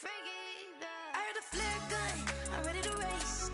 I heard the flare gun, I'm ready to race.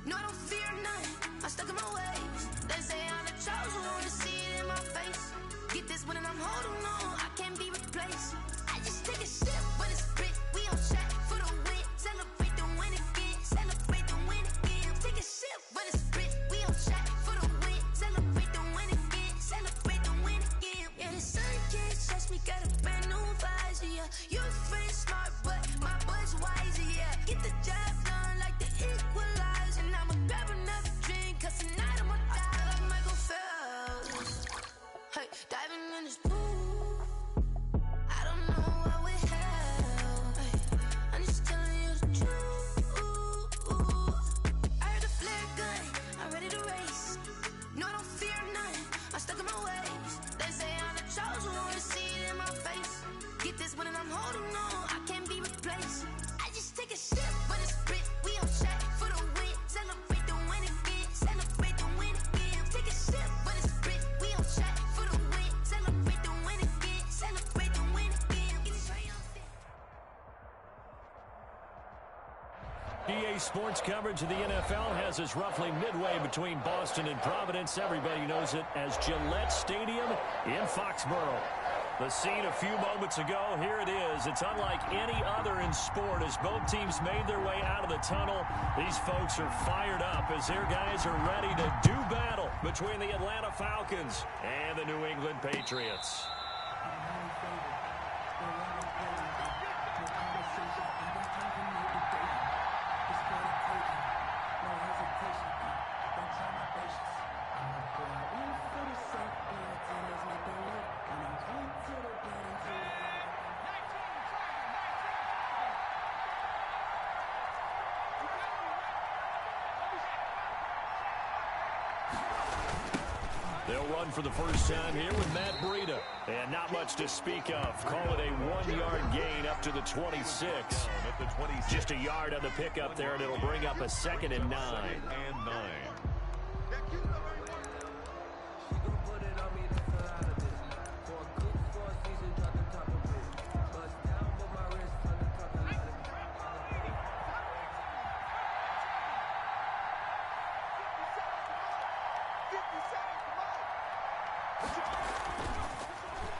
No, I don't fear none, I'm stuck in my ways. They say I'm the chosen one, to see it in my face. Get this one and I'm holding on, I can't be replaced. I just take a sip, but it's spit, we on track for the win. Celebrate the win again, celebrate the win again. Take a sip, but it's spit, we on track for the win. Celebrate the win again, celebrate the win again. Yeah, the sun can't touch me, got a brand new visor, yeah. You friend smart, but my bud's wiser, yeah. Get the job done like the equalizer. And I'ma grab another drink, cause tonight I'ma die like Michael Phelps. Hey, diving in this pool, I don't know what would help. Hey, I'm just telling you the truth. I heard the flare gun, I'm ready to race. No, I don't fear none, I'm stuck in my ways. They say I'm the chosen one, to see it in my face. Get this one and I'm holding on, I can't be replaced. I just take a sip, but it's spit, we on track for the win. Celebrate the win again, celebrate the win again. Take a sip, but it's spit, we on track for the win. Celebrate the win again, celebrate the win again. It's triumphant. EA Sports coverage of the NFL has us roughly midway between Boston and Providence. Everybody knows it as Gillette Stadium in Foxborough. The scene a few moments ago, here it is. It's unlike any other in sport as both teams made their way out of the tunnel. These folks are fired up as their guys are ready to do battle between the Atlanta Falcons and the New England Patriots. They'll run for the first time here with Matt Breida. And not much to speak of. Call it a 1-yard gain up to the 26. Just a yard on the pickup there, and it'll bring up a 2nd and 9.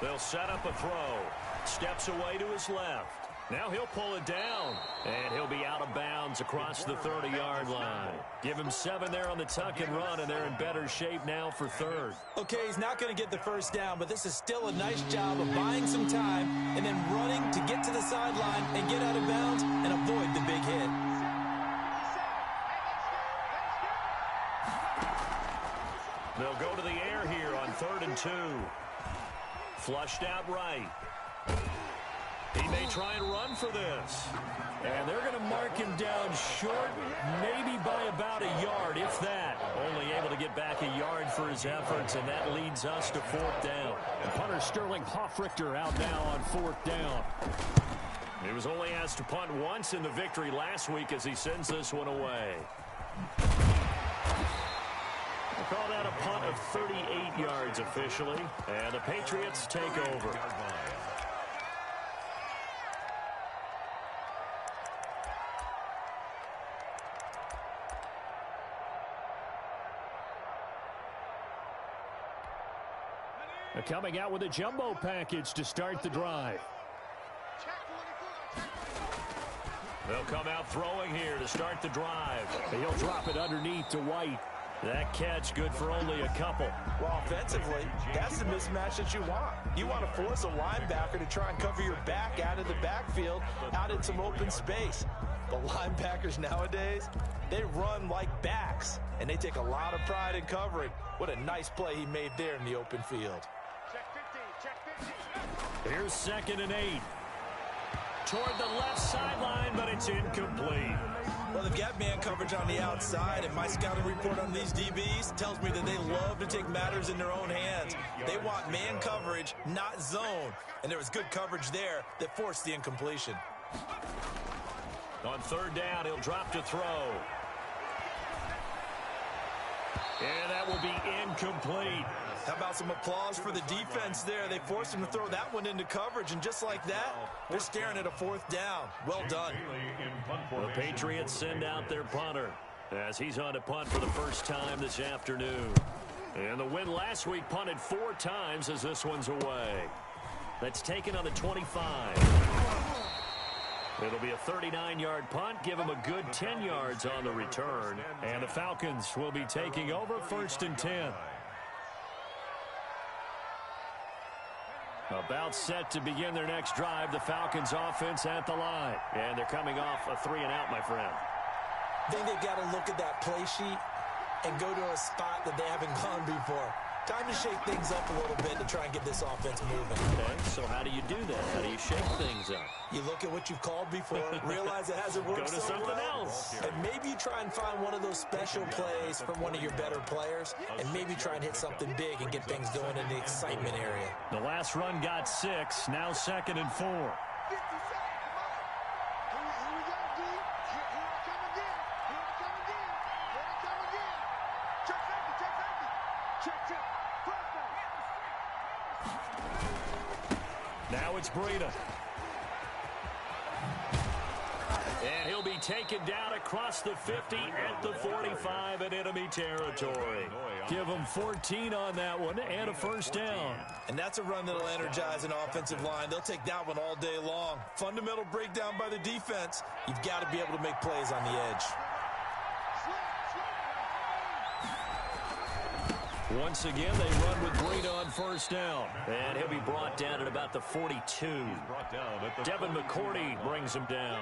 They'll set up a throw. Steps away to his left. Now he'll pull it down. And he'll be out of bounds across the 30-yard line. Give him 7 there on the tuck and run, and they're in better shape now for 3rd. Okay, he's not going to get the first down, but this is still a nice job of buying some time and then running to get to the sideline and get out of bounds and avoid the big hit. They'll go to the air here on 3rd and 2. Flushed out right. He may try and run for this. And they're going to mark him down short, maybe by about a yard, if that. Only able to get back a yard for his efforts, and that leads us to 4th down. And punter Sterling Hoffrichter out now on 4th down. He was only asked to punt once in the victory last week as he sends this one away. We'll call that a punt of 38 yards officially, and the Patriots take over. They're coming out with a jumbo package to start the drive. They'll come out throwing here to start the drive. He'll drop it underneath to White. That catch good for only a couple. Well, offensively, that's the mismatch that you want. You want to force a linebacker to try and cover your back out of the backfield, out in some open space. But linebackers nowadays, they run like backs, and they take a lot of pride in covering. What a nice play he made there in the open field. Here's 2nd and 8. Toward the left sideline, but it's incomplete. Well, they've got man coverage on the outside, and my scouting report on these DBs tells me that they love to take matters in their own hands. They want man coverage, not zone. And there was good coverage there that forced the incompletion. On 3rd down, he'll drop to throw. And that will be incomplete. How about some applause for the defense there? They forced him to throw that one into coverage, and just like that, they're staring at a 4th down. Well done. The Patriots send out their punter as he's on to punt for the first time this afternoon. And the win last week punted 4 times as this one's away. That's taken on the 25. It'll be a 39-yard punt. Give him a good 10 yards on the return. And the Falcons will be taking over 1st and 10. About set to begin their next drive, the Falcons offense at the line. And they're coming off a 3-and-out, my friend. I think they've got to look at that play sheet and go to a spot that they haven't gone before. Time to shake things up a little bit to try and get this offense moving. Okay, so how do you do that? How do you shake things up? You look at what you've called before, realize it hasn't worked Go to something else. and maybe you try and find one of those special plays from one of your better players, and maybe try and hit something big and get things going in the excitement area. The last run got 6, now 2nd and 4. Now it's Breida. And he'll be taken down across the 50 at the 45 in enemy territory. Give him 14 on that one and a 1st down. And that's a run that'll energize an offensive line. They'll take that one all day long. Fundamental breakdown by the defense. You've got to be able to make plays on the edge. Once again, they run with Breida on 1st down. And he'll be brought down at about the 42. Devin McCourty brings him down.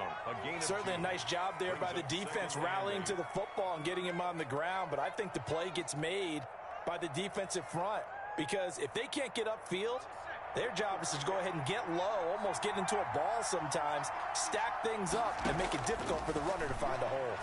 Certainly a nice job there by the defense rallying to the football and getting him on the ground. But I think the play gets made by the defensive front. Because if they can't get upfield, their job is to go ahead and get low, almost get into a ball sometimes, stack things up, and make it difficult for the runner to find a hole.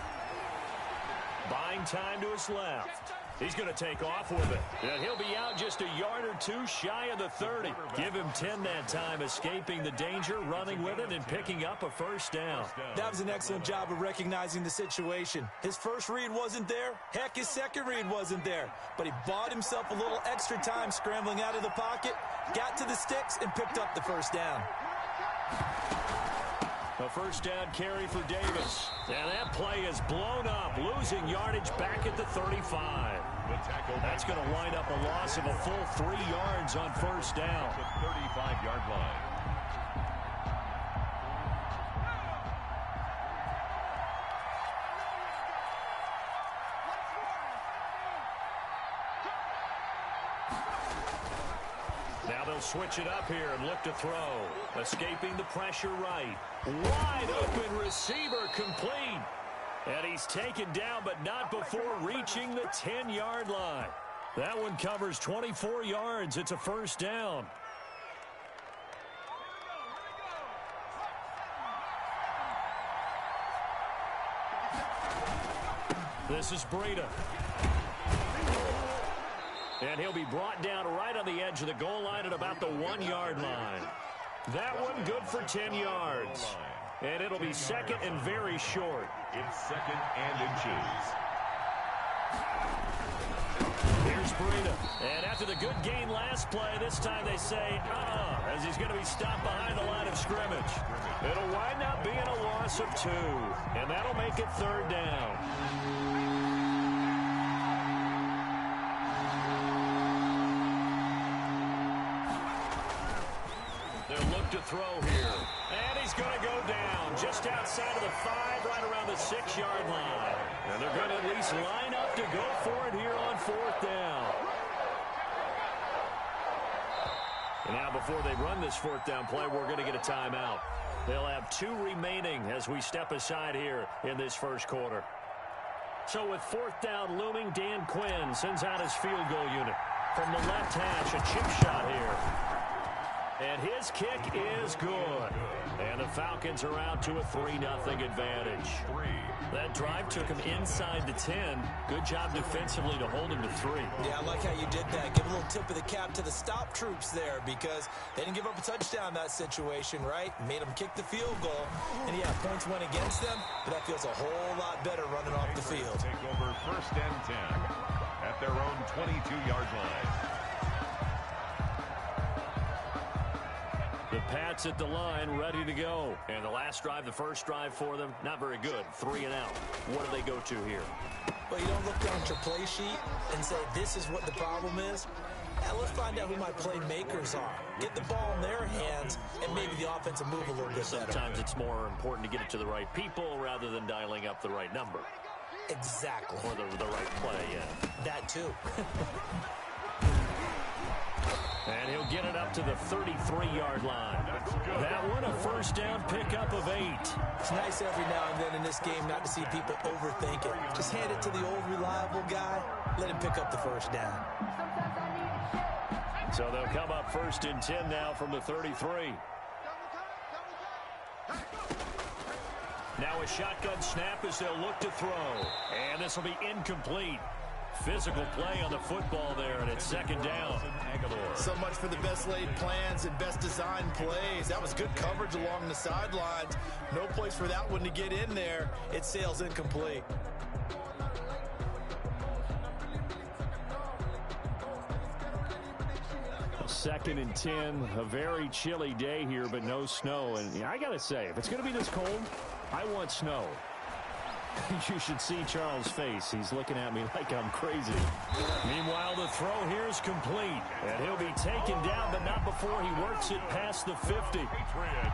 Buying time to his left. He's going to take off with it. And he'll be out just a yard or 2 shy of the 30. Give him 10 that time, escaping the danger, running with it, and picking up a 1st down. That was an excellent job of recognizing the situation. His first read wasn't there. Heck, his second read wasn't there. But he bought himself a little extra time scrambling out of the pocket, got to the sticks, and picked up the 1st down. A 1st down carry for Davis. And that play is blown up, losing yardage back at the 35. That's going to wind up a loss of a full 3 yards on 1st down. 35-yard line. Now they'll switch it up here and look to throw. Escaping the pressure right. Wide open receiver complete. And he's taken down, but not before reaching the 10-yard line. That one covers 24 yards. It's a 1st down. This is Breida. And he'll be brought down right on the edge of the goal line at about the 1-yard line. That one good for 10 yards. And it'll be 2nd and very short. It's 2nd and inches. Here's Breida. And after the good gain last play, this time they say, as he's going to be stopped behind the line of scrimmage. It'll wind up being a loss of 2. And that'll make it 3rd down. They'll look to throw here. And he's going to go down just outside of the 5, right around the 6-yard line. And they're going to at least line up to go for it here on 4th down. And now before they run this 4th down play, we're going to get a timeout. They'll have 2 remaining as we step aside here in this 1st quarter. So with 4th down looming, Dan Quinn sends out his field goal unit. From the left hash, a chip shot here. And his kick is good. And the Falcons are out to a 3-0 advantage. That drive took him inside the 10. Good job defensively to hold him to 3. Yeah, I like how you did that. Give a little tip of the cap to the stop troops there because they didn't give up a touchdown in that situation, right? Made them kick the field goal. And, yeah, points went against them, but that feels a whole lot better running off the field. Take over 1st and 10 at their own 22-yard line. The Pats at the line, ready to go. And the last drive, the first drive for them, not very good. 3 and out. What do they go to here? Well, you don't look down at your play sheet and say, this is what the problem is. Now, let's find out who my playmakers are. Get the ball in their hands, and maybe the offense will move a little bit better. Sometimes it's more important to get it to the right people rather than dialing up the right number. Exactly. Or the right play, yeah. That, too. And he'll get it up to the 33-yard line. That one, a first down pickup of 8. It's nice every now and then in this game not to see people overthink it. Just hand it to the old reliable guy. Let him pick up the first down. So they'll come up 1st and 10 now from the 33. Now a shotgun snap as they'll look to throw. And this will be incomplete. Physical play on the football there, and it's 2nd down. So much for the best laid plans and best designed plays. That was good coverage along the sidelines. No place for that one to get in there. It sails incomplete. Second and 10, a very chilly day here, but no snow. And I got to say, if it's going to be this cold, I want snow. You should see Charles' face. He's looking at me like I'm crazy. Meanwhile, the throw here is complete. And he'll be taken down, but not before he works it past the 50.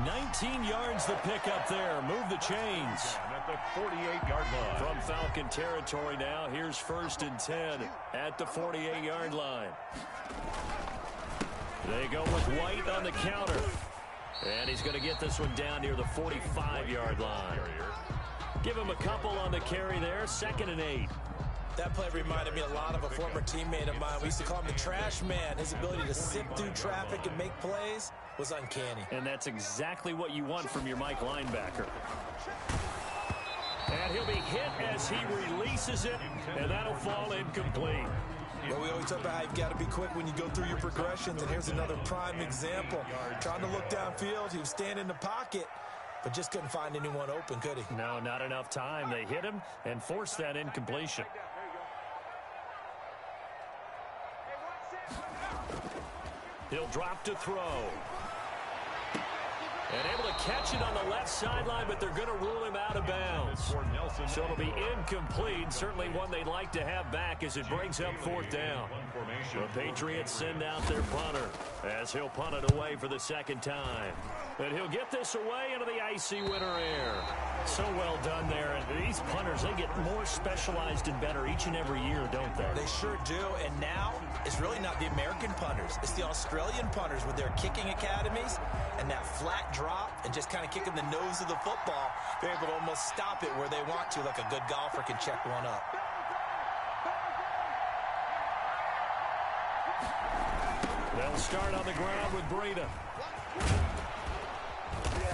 19 yards the pickup there. Move the chains. At the 48-yard line. From Falcon territory now, here's 1st and 10 at the 48-yard line. They go with White on the counter. And he's going to get this one down near the 45-yard line. Give him a couple on the carry there. 2nd and 8. That play reminded me a lot of a former teammate of mine. We used to call him the trash man. His ability to sift through traffic and make plays was uncanny. And that's exactly what you want from your Mike linebacker. And he'll be hit as he releases it, and that'll fall incomplete. Well, we always talk about how you've got to be quick when you go through your progressions, and here's another prime example. Trying to look downfield, he was standing in the pocket, but just couldn't find anyone open, could he? No, not enough time. They hit him and forced that incompletion. He'll drop to throw. And able to catch it on the left sideline, but they're going to rule him out of bounds. So it'll be incomplete. Certainly one they'd like to have back as it brings up 4th down. The Patriots send out their punter as he'll punt it away for the 2nd time. And he'll get this away into the icy winter air. So well done there. And these punters, they get more specialized and better each and every year, don't they? They sure do. And now it's really not the American punters. It's the Australian punters with their kicking academies and that flat drop and just kind of kicking the nose of the football. They're able to almost stop it where they want to, like a good golfer can check one up. They'll start on the ground with Breida.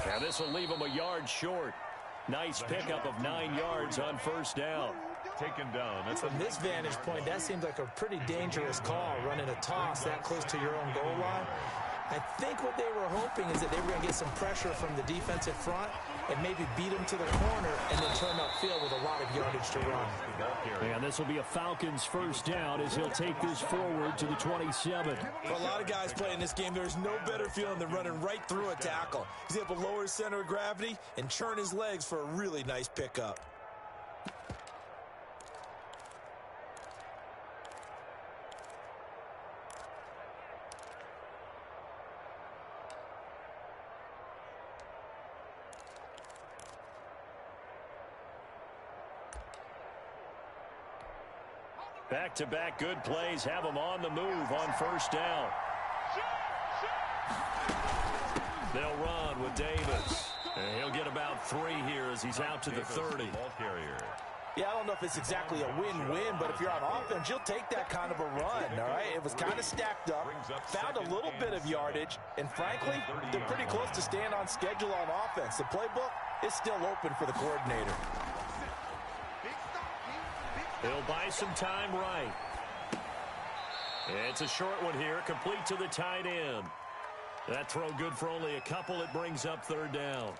Now this will leave him a yard short. Nice pickup of 9 yards on 1st down. Taken down. From this vantage point, that seems like a pretty dangerous call, running a toss that close to your own goal line. I think what they were hoping is that they were going to get some pressure from the defensive front and maybe beat them to the corner and then turn upfield with a lot of yardage to run. And this will be a Falcons 1st down as he'll take this forward to the 27. For a lot of guys playing this game, there's no better feeling than running right through a tackle. He's able to lower his center of gravity and churn his legs for a really nice pickup. Back-to-back good plays have him on the move on 1st down. They'll run with Davis. And he'll get about 3 here as he's out to the 30. Yeah, I don't know if it's exactly a win-win, but if you're on offense, you'll take that kind of a run, all right? It was kind of stacked up, found a little bit of yardage, and frankly, they're pretty close to staying on schedule on offense. The playbook is still open for the coordinator. He'll buy some time right. It's a short one here, complete to the tight end. That throw good for only a couple. It brings up 3rd down.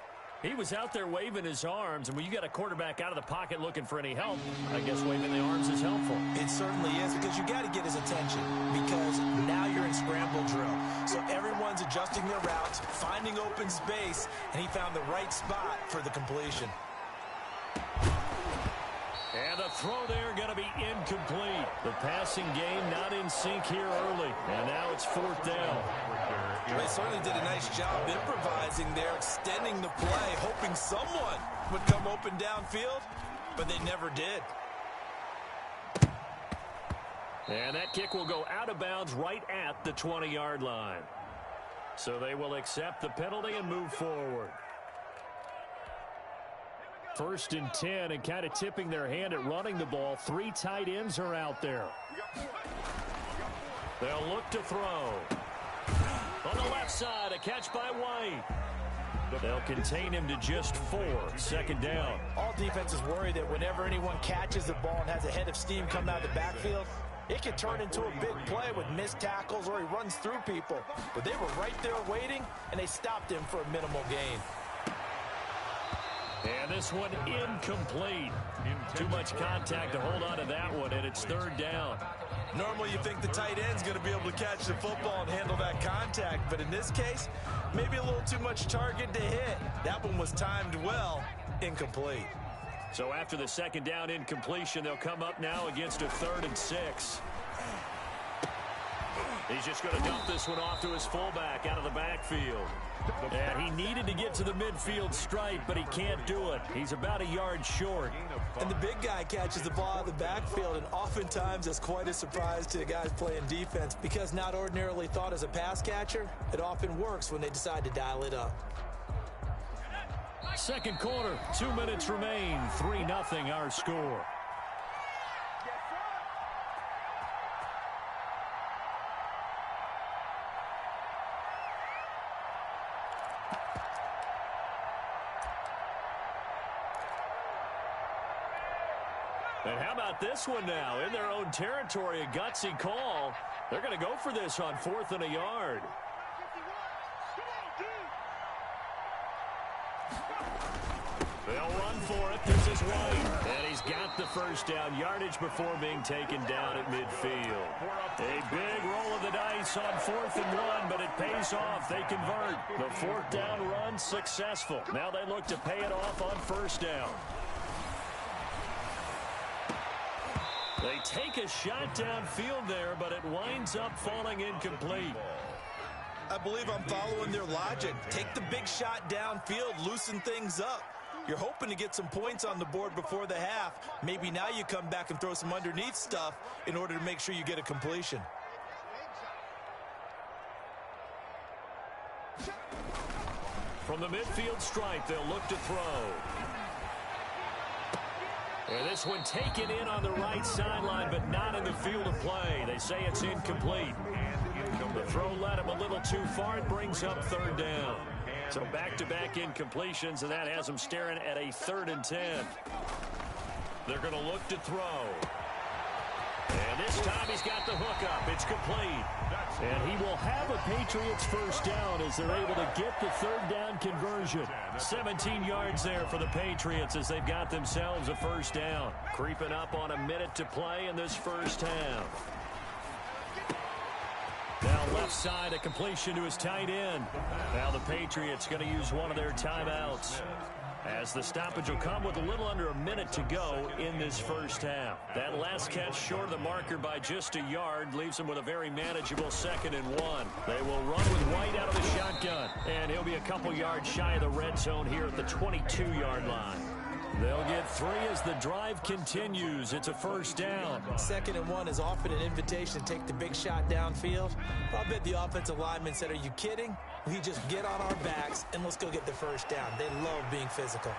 He was out there waving his arms, and when you got a quarterback out of the pocket looking for any help, I guess waving the arms is helpful. It certainly is, because you got to get his attention, because now you're in scramble drill. So everyone's adjusting their routes, finding open space, and he found the right spot for the completion. And the throw there going to be incomplete. The passing game not in sync here early, and now it's 4th down. They certainly did a nice job improvising there, extending the play, hoping someone would come open downfield, but they never did. And that kick will go out of bounds right at the 20-yard line. So they will accept the penalty and move forward. 1st and 10, and kind of tipping their hand at running the ball. 3 tight ends are out there. They'll look to throw. On the left side, a catch by White. They'll contain him to just 4. 2nd down. All defenses worry that whenever anyone catches the ball and has a head of steam come out of the backfield, it can turn into a big play with missed tackles or he runs through people. But they were right there waiting, and they stopped him for a minimal gain. And this one incomplete. Too much contact to hold on to that one, and it's 3rd down. Normally you think the tight end's going to be able to catch the football and handle that contact, but in this case, maybe a little too much target to hit. That one was timed well, incomplete. So after the 2nd down incompletion, they'll come up now against a 3rd and 6. He's just going to dump this one off to his fullback out of the backfield. And he needed to get to the midfield stripe, but he can't do it. He's about a yard short. And the big guy catches the ball out of the backfield, and oftentimes it's quite a surprise to the guys playing defense, because not ordinarily thought as a pass catcher, it often works when they decide to dial it up. 2nd quarter, 2 minutes remain. 3-0 our score. And how about this one now? In their own territory, a gutsy call. They're going to go for this on 4th and a yard. They'll run for it. This is White. And he's got the 1st down yardage before being taken down at midfield. A big roll of the dice on 4th and 1, but it pays off. They convert. The 4th down run successful. Now they look to pay it off on 1st down. They take a shot downfield there, but it winds up falling incomplete. I believe I'm following their logic. Take the big shot downfield, loosen things up. You're hoping to get some points on the board before the half. Maybe now you come back and throw some underneath stuff in order to make sure you get a completion. From the midfield stripe, they'll look to throw. And this one taken in on the right sideline, but not in the field of play. They say it's incomplete. The throw led him a little too far. It brings up 3rd down. So back-to-back incompletions, and that has them staring at a 3rd and 10. They're going to look to throw. And this time he's got the hook up. It's complete. And he will have a Patriots 1st down as they're able to get the 3rd down conversion. 17 yards there for the Patriots as they've got themselves a 1st down. Creeping up on a minute to play in this 1st half. Now left side, a completion to his tight end. Now the Patriots going to use one of their timeouts, as the stoppage will come with a little under a minute to go in this 1st half. That last catch short of the marker by just a yard leaves them with a very manageable 2nd and 1. They will run with White out of the shotgun, and he'll be a couple yards shy of the red zone here at the 22-yard line. They'll get 3 as the drive continues. It's a 1st down. 2nd and 1 is often an invitation to take the big shot downfield. I'll bet the offensive lineman said, "Are you kidding? We just get on our backs and let's go get the 1st down." They love being physical.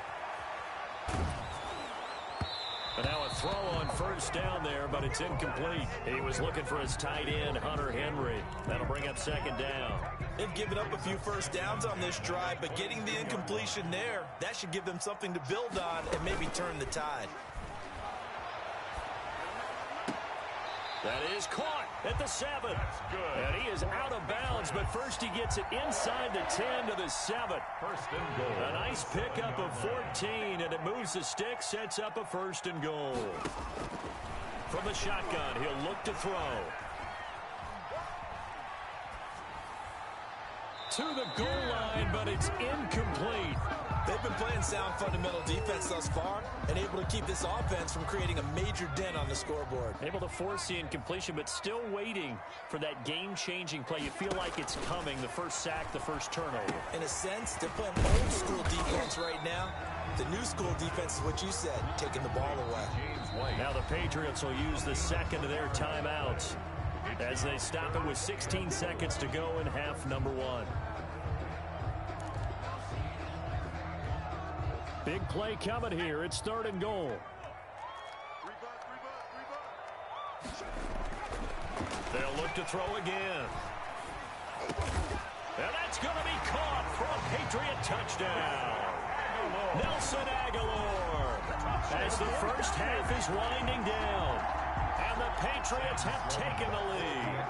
And now a throw on 1st down there, but it's incomplete. He was looking for his tight end, Hunter Henry. That'll bring up 2nd down. They've given up a few 1st downs on this drive, but getting the incompletion there, that should give them something to build on and maybe turn the tide. That is caught at the 7. That's good. And he is out of bounds, but first he gets it inside the 10 to the 7. First and goal. A nice pickup of 14, and it moves the stick, sets up a first and goal. From the shotgun, he'll look to throw. To the goal line, but it's incomplete. They've been playing sound fundamental defense thus far and able to keep this offense from creating a major dent on the scoreboard. Able to force the incompletion, but still waiting for that game-changing play. You feel like it's coming, the first sack, the first turnover. In a sense, they're playing old school defense right now. The new school defense is what you said, taking the ball away. Now the Patriots will use the second of their timeouts as they stop it with 16 seconds to go in half number 1. Big play coming here. It's 3rd and goal. They'll look to throw again. And that's going to be caught for a Patriot touchdown. Nelson Aguilar, as the first half is winding down. And the Patriots have taken the lead.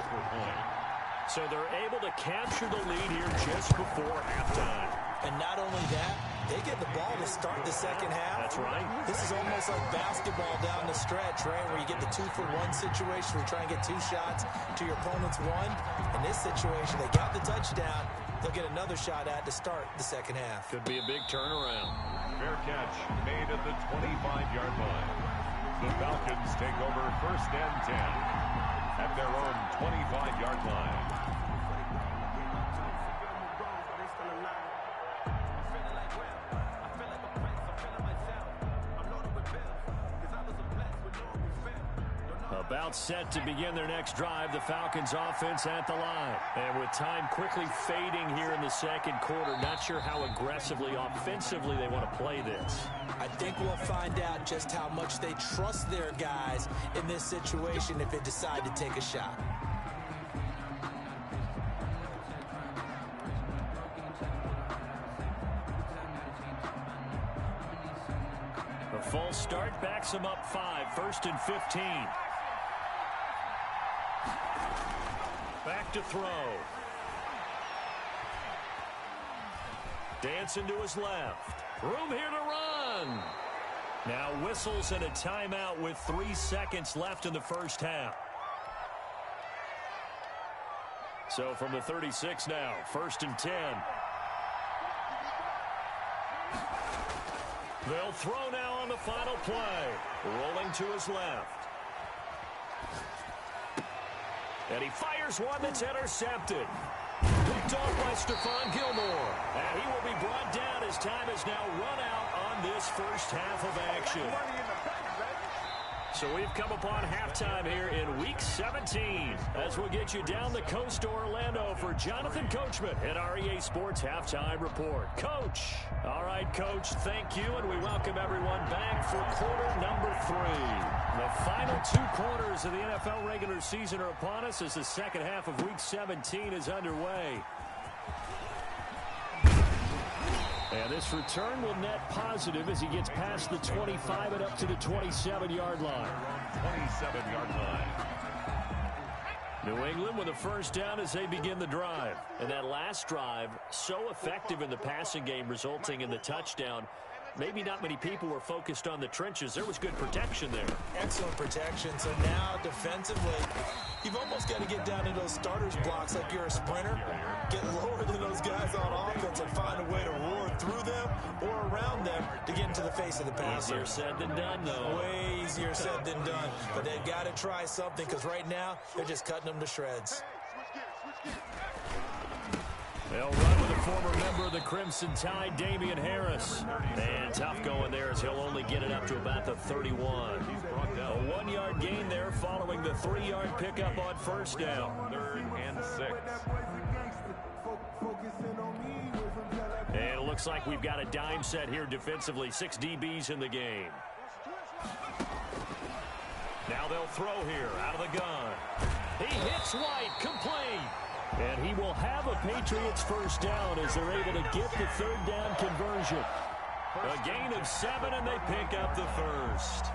So they're able to capture the lead here just before halftime. And not only that, they get the ball to start the second half. That's right. This is almost like basketball down the stretch, right, where you get the 2-for-1 situation where you try and get 2 shots to your opponent's 1. In this situation, they got the touchdown. They'll get another shot at to start the second half. Could be a big turnaround. Fair catch made at the 25-yard line. The Falcons take over 1st and 10 at their own 25-yard line. About set to begin their next drive, the Falcons offense at the line. And with time quickly fading here in the second quarter, not sure how aggressively, offensively they want to play this. I think we'll find out just how much they trust their guys in this situation if they decide to take a shot. A false start backs them up 5, 1st and 15. Back to throw. Dancing to his left. Room here to run. Now whistles and a timeout with 3 seconds left in the first half. So from the 36 now, 1st and 10. They'll throw now on the final play. Rolling to his left. And he fires one that's intercepted. Picked off by Stephon Gilmore. And he will be brought down as time is now run out on this first half of action. So we've come upon halftime here in Week 17 as we'll get you down the coast to Orlando for Jonathan Coachman at our EA Sports Halftime Report. Coach. All right, Coach, thank you, and we welcome everyone back for quarter number 3. The final 2 quarters of the NFL regular season are upon us as the second half of Week 17 is underway. And this return will net positive as he gets past the 25 and up to the 27-yard line. 27-yard line. New England with a first down as they begin the drive. And that last drive, so effective in the passing game, resulting in the touchdown. Maybe not many people were focused on the trenches. There was good protection there. Excellent protection. So now defensively, you've almost got to get down in those starters blocks like you're a sprinter. Get lower than those guys on offense and find a way to roar through them or around them to get into the face of the passer. Easier said than done, though. Way easier said than done. But they've got to try something because right now they're just cutting them to shreds. They'll run with a former member of the Crimson Tide, Damian Harris. And tough going there as he'll only get it up to about the 31. A 1-yard gain there following the 3-yard pickup on first down. 3rd and 6. And it looks like we've got a dime set here defensively. 6 DBs in the game. Now they'll throw here out of the gun. He hits White, complete. And he will have a Patriots first down as they're able to get the 3rd down conversion. A gain of 7, and they pick up the first.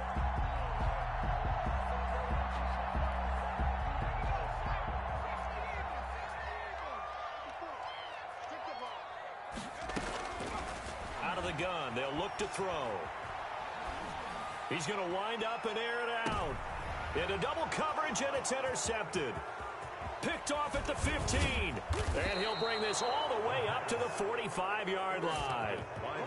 of the gun. They'll look to throw. He's going to wind up and air it out. Into double coverage, and it's intercepted. Picked off at the 15. And he'll bring this all the way up to the 45-yard line.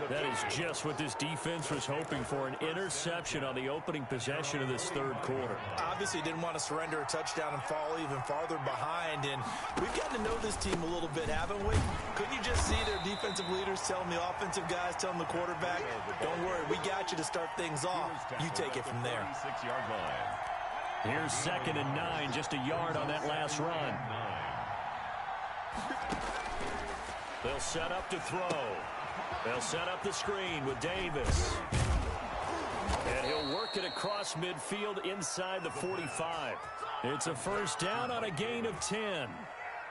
That is just what this defense was hoping for, an interception on the opening possession of this third quarter. Obviously didn't want to surrender a touchdown and fall even farther behind. And we've gotten to know this team a little bit, haven't we? Couldn't you just see their defensive leaders telling the offensive guys, telling the quarterback, don't worry, we got you to start things off. You take it from there. 6-yard line. Here's 2nd and 9, just a yard on that last run. They'll set up to throw. They'll set up the screen with Davis. And he'll work it across midfield inside the 45. It's a first down on a gain of 10.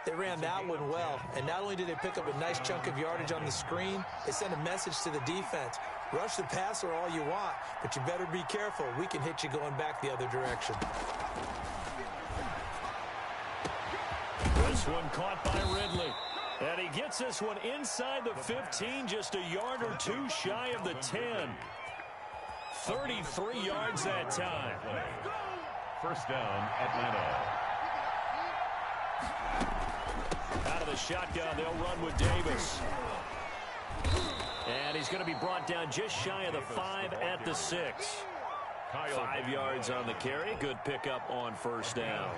They ran that one well, and not only did they pick up a nice chunk of yardage on the screen, they sent a message to the defense. Rush the passer all you want, but you better be careful. We can hit you going back the other direction. This one caught by Ridley. And he gets this one inside the 15, just a yard or two shy of the 10. 33 yards that time. First down, Atlanta. Out of the shotgun, they'll run with Davis. And he's going to be brought down just shy of the 5 at the 6. 5 yards on the carry. Good pickup on first down.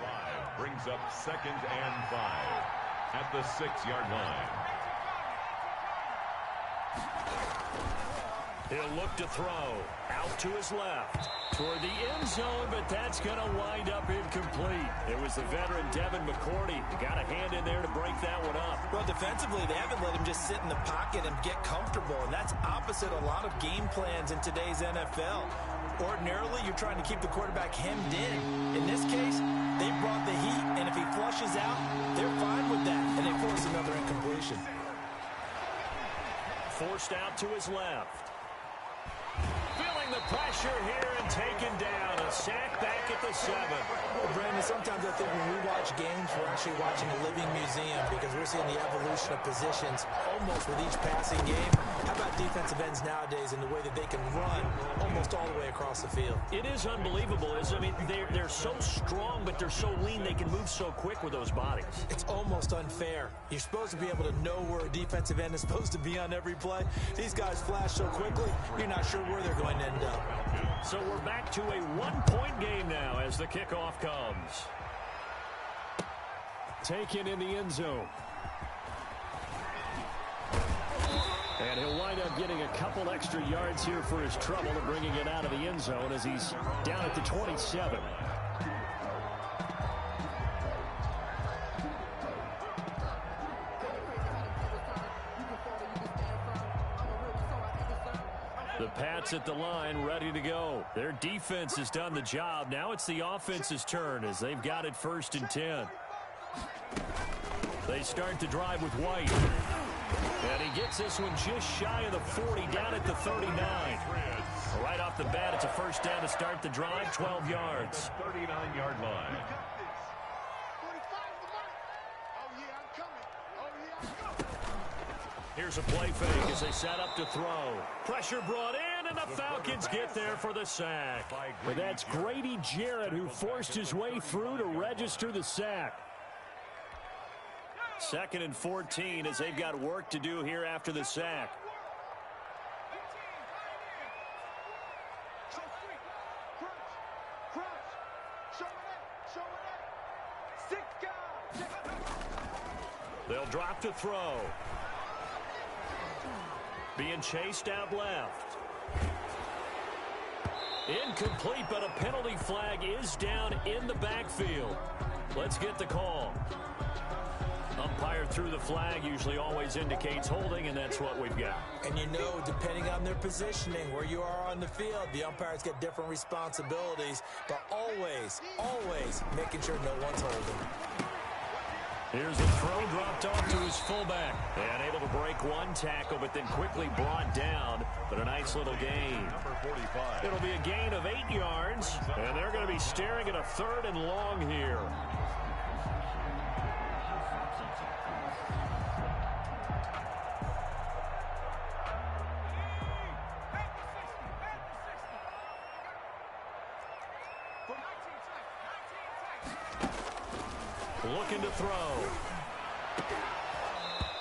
Brings up 2nd and 5 at the 6-yard line. He'll look to throw. Out to his left. Toward the end zone, but that's going to wind up incomplete. It was the veteran Devin McCourty. Got a hand in there to break that one up. Well, defensively, they haven't let him just sit in the pocket and get comfortable, and that's opposite a lot of game plans in today's NFL. Ordinarily, you're trying to keep the quarterback hemmed in. In this case, they brought the heat, and if he flushes out, they're fine with that, and they force another incompletion. Forced out to his left. Feeling the pressure here and taken down. A sack back at the 7. Well, Brandon, sometimes I think when we watch games, we're actually watching a living museum because we're seeing the evolution of positions almost with each passing game. How about defensive ends nowadays and the way that they can run almost all the way across the field? It is unbelievable. I mean, they're so strong, but they're so lean. They can move so quick with those bodies. It's almost unfair. You're supposed to be able to know where a defensive end is supposed to be on every play. These guys flash so quickly, you're not sure where they're going to end up. So we're back to a one-point game now as the kickoff comes. Taken in the end zone. And he'll wind up getting a couple extra yards here for his trouble and bringing it out of the end zone as he's down at the 27. The Pats at the line ready to go. Their defense has done the job. Now it's the offense's turn as they've got it 1st and 10. They start the drive with White. And he gets this one just shy of the 40, down at the 39. Right off the bat, it's a first down to start the drive, 12 yards. 39-yard line. Here's a play fake as they set up to throw. Pressure brought in, and the Falcons get there for the sack. And that's Grady Jarrett who forced his way through to register the sack. 2nd and 14 as they've got work to do here after the sack. They'll drop to throw. Being chased out left. Incomplete, but a penalty flag is down in the backfield. Let's get the call. Umpire threw the flag, usually always indicates holding, and that's what we've got. And you know, depending on their positioning, where you are on the field, the umpires get different responsibilities, but always, always making sure no one's holding. Here's a throw dropped off to his fullback. And able to break one tackle, but then quickly brought down. But a nice little gain. It'll be a gain of 8 yards. And they're going to be staring at a 3rd and long here. Looking to throw.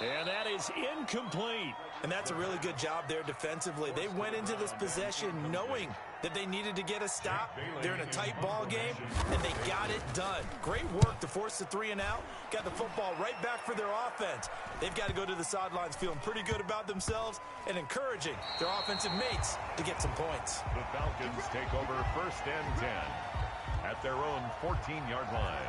And that is incomplete. And that's a really good job there defensively. They went into this possession knowing that they needed to get a stop. They're in a tight ball game, and they got it done. Great work to force the 3 and out. Got the football right back for their offense. They've got to go to the sidelines feeling pretty good about themselves and encouraging their offensive mates to get some points. The Falcons take over 1st and 10 at their own 14-yard line.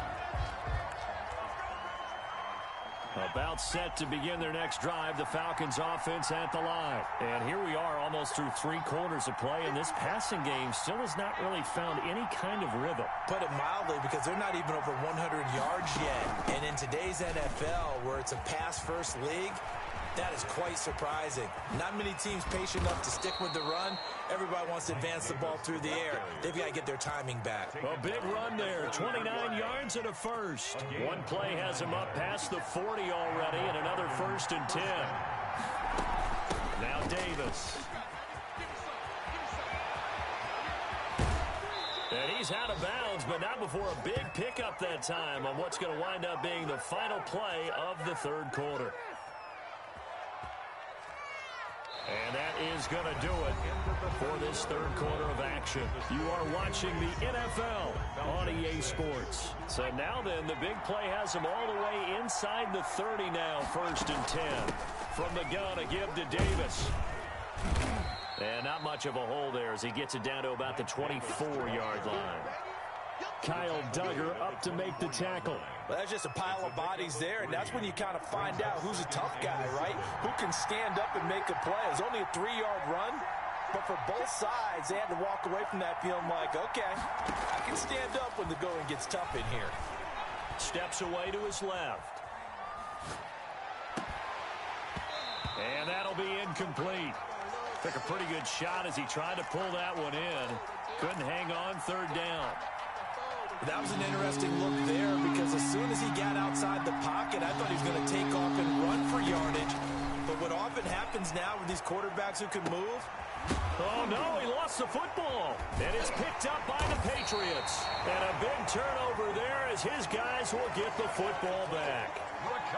About set to begin their next drive, the Falcons offense at the line. And here we are almost through 3 quarters of play, and this passing game still has not really found any kind of rhythm. Put it mildly, because they're not even over 100 yards yet. And in today's NFL, where it's a pass-first league, that is quite surprising. Not many teams patient enough to stick with the run. Everybody wants to advance the ball through the air. They've got to get their timing back. A big run there, 29 yards and a first. One play has him up past the 40 already, and another 1st and 10. Now Davis. And he's out of bounds, but not before a big pickup that time on what's going to wind up being the final play of the 3rd quarter. And that is going to do it for this 3rd quarter of action. You are watching the NFL on EA Sports. So now then, the big play has him all the way inside the 30 now, 1st and 10. From the gun, a give to Davis. And not much of a hole there as he gets it down to about the 24-yard line. Kyle Duggar up to make the tackle. Well, that's just a pile of bodies there, and that's when you kind of find out who's a tough guy, right? Who can stand up and make a play. It was only a 3-yard run, but for both sides, they had to walk away from that feeling like, okay, I can stand up when the going gets tough in here. Steps away to his left. And that'll be incomplete. Took a pretty good shot as he tried to pull that one in. Couldn't hang on 3rd down. That was an interesting look there, because as soon as he got outside the pocket, I thought he was going to take off and run for yardage. But what often happens now with these quarterbacks who can move? Oh, no, he lost the football. And it's picked up by the Patriots. And a big turnover there as his guys will get the football back.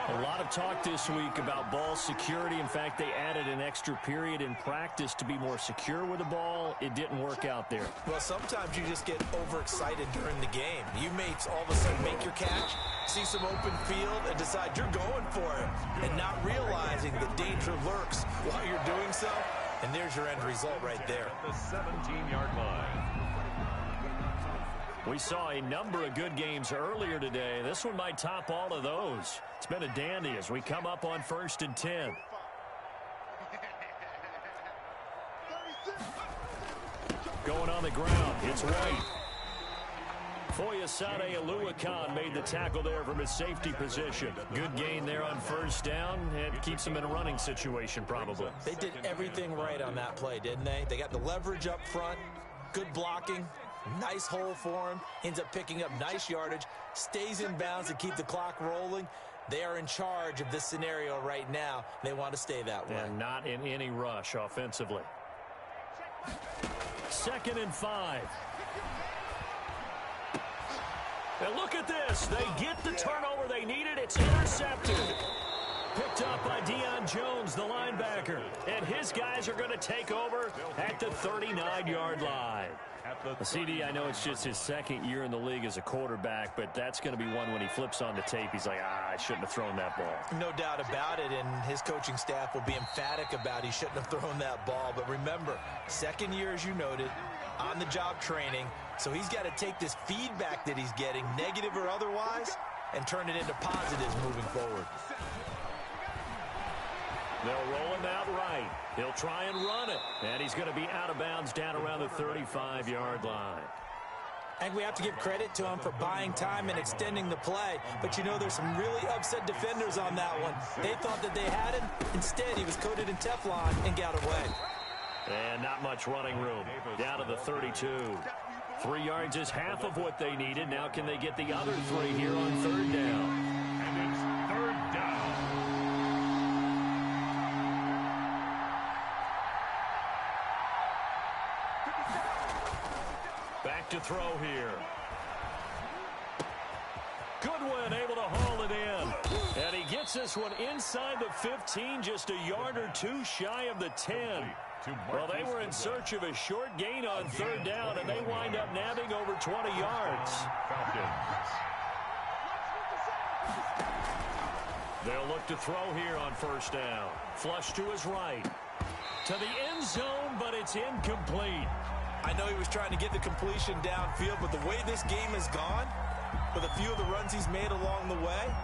A lot of talk this week about ball security. In fact, they added an extra period in practice to be more secure with the ball. It didn't work out there. Well, sometimes you just get overexcited during the game. You may all of a sudden make your catch, see some open field, and decide you're going for it, and not realizing the danger lurks while you're doing so. And there's your end result right there. At the 17-yard line. We saw a number of good games earlier today. This one might top all of those. It's been a dandy as we come up on 1st and 10. Going on the ground, it's White. Foyesade Aluakan made the tackle there from his safety position. Good gain there on 1st down. It keeps him in a running situation probably. They did everything right on that play, didn't they? They got the leverage up front, good blocking, nice hole for him, ends up picking up nice yardage, stays in bounds to keep the clock rolling. They are in charge of this scenario right now. They want to stay that way. And not in any rush offensively. 2nd and 5. And look at this. They get the turnover they needed. It's intercepted. Picked up by Deion Jones, the linebacker. And his guys are going to take over at the 39-yard line. CD, I know it's just his 2nd year in the league as a quarterback, but that's going to be one when he flips on the tape. He's like, I shouldn't have thrown that ball. No doubt about it, and his coaching staff will be emphatic about he shouldn't have thrown that ball. But remember, 2nd year, as you noted, on-the-job training, so he's got to take this feedback that he's getting, negative or otherwise, and turn it into positives moving forward. They'll roll him out right. He'll try and run it. And he's going to be out of bounds down around the 35-yard line. I think we have to give credit to him for buying time and extending the play. But, you know, there's some really upset defenders on that one. They thought that they had him. Instead, he was coated in Teflon and got away. And not much running room. Down to the 32. 3 yards is half of what they needed. Now can they get the other 3 here on 3rd down? And it's 3rd down. Back to throw here. Goodwin able to haul it in. And he gets this one inside the 15, just a yard or two shy of the 10. Well, they were in search of a short gain on third down, and they wind up nabbing over 20 yards. They'll look to throw here on first down. Flush to his right. To the end zone, but it's incomplete. I know he was trying to get the completion downfield, but the way this game has gone, with a few of the runs he's made along the way,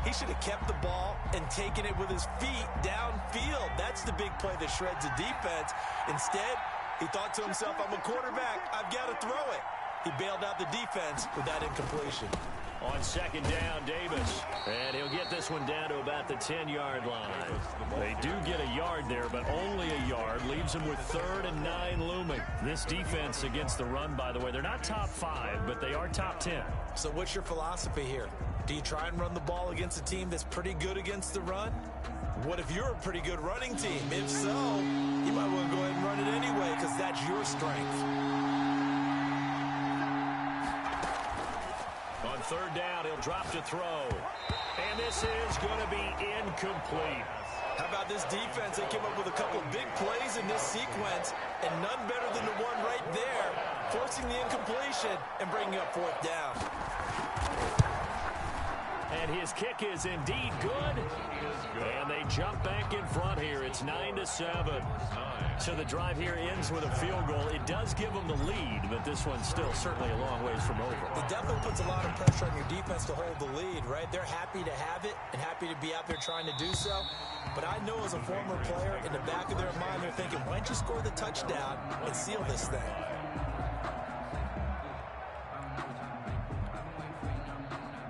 he should have kept the ball and taken it with his feet downfield. That's the big play that shreds a defense. Instead, he thought to himself, I'm a quarterback, I've got to throw it. He bailed out the defense with that incompletion. On second down, Davis. And he'll get this one down to about the 10-yard line. They do get a yard there, but only a yard. Leaves them with 3rd and 9 looming. This defense against the run, by the way, they're not top 5, but they are top 10. So what's your philosophy here? Do you try and run the ball against a team that's pretty good against the run? What if you're a pretty good running team? If so, you might want to go ahead and run it anyway because that's your strength. On third down, he'll drop to throw. And this is going to be incomplete. How about this defense? They came up with a couple big plays in this sequence, and none better than the one right there, forcing the incompletion and bringing up 4th down. And his kick is indeed good. And they jump back in front here. It's 9-7. So the drive here ends with a field goal. It does give them the lead, but this one's still certainly a long ways from over. It definitely puts a lot of pressure on your defense to hold the lead, right? They're happy to have it and happy to be out there trying to do so. But I know as a former player, in the back of their mind, they're thinking, why don't you score the touchdown and seal this thing?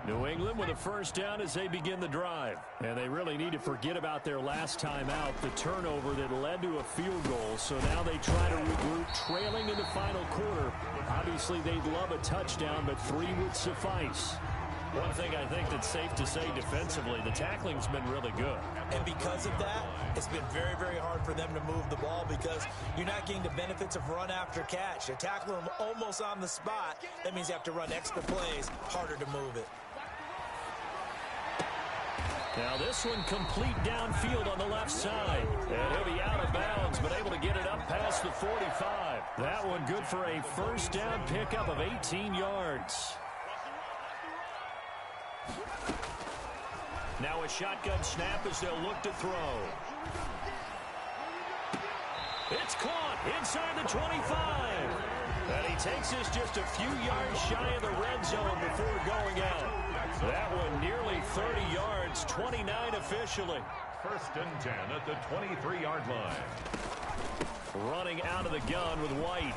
New England with a first down as they begin the drive. And they really need to forget about their last time out, the turnover that led to a field goal. So now they try to regroup, trailing in the final quarter. Obviously, they'd love a touchdown, but 3 would suffice. One thing I think that's safe to say defensively, the tackling's been really good. And because of that, it's been very, very hard for them to move the ball because you're not getting the benefits of run after catch. You tackle them almost on the spot. That means you have to run extra plays, harder to move it. Now this one complete downfield on the left side. And he'll be out of bounds, but able to get it up past the 45. That one good for a first down pickup of 18 yards. Now a shotgun snap as they'll look to throw. It's caught inside the 25. And he takes this just a few yards shy of the red zone before going out. That one nearly 30 yards, 29 officially. 1st and 10 at the 23-yard line. Running out of the gun with White.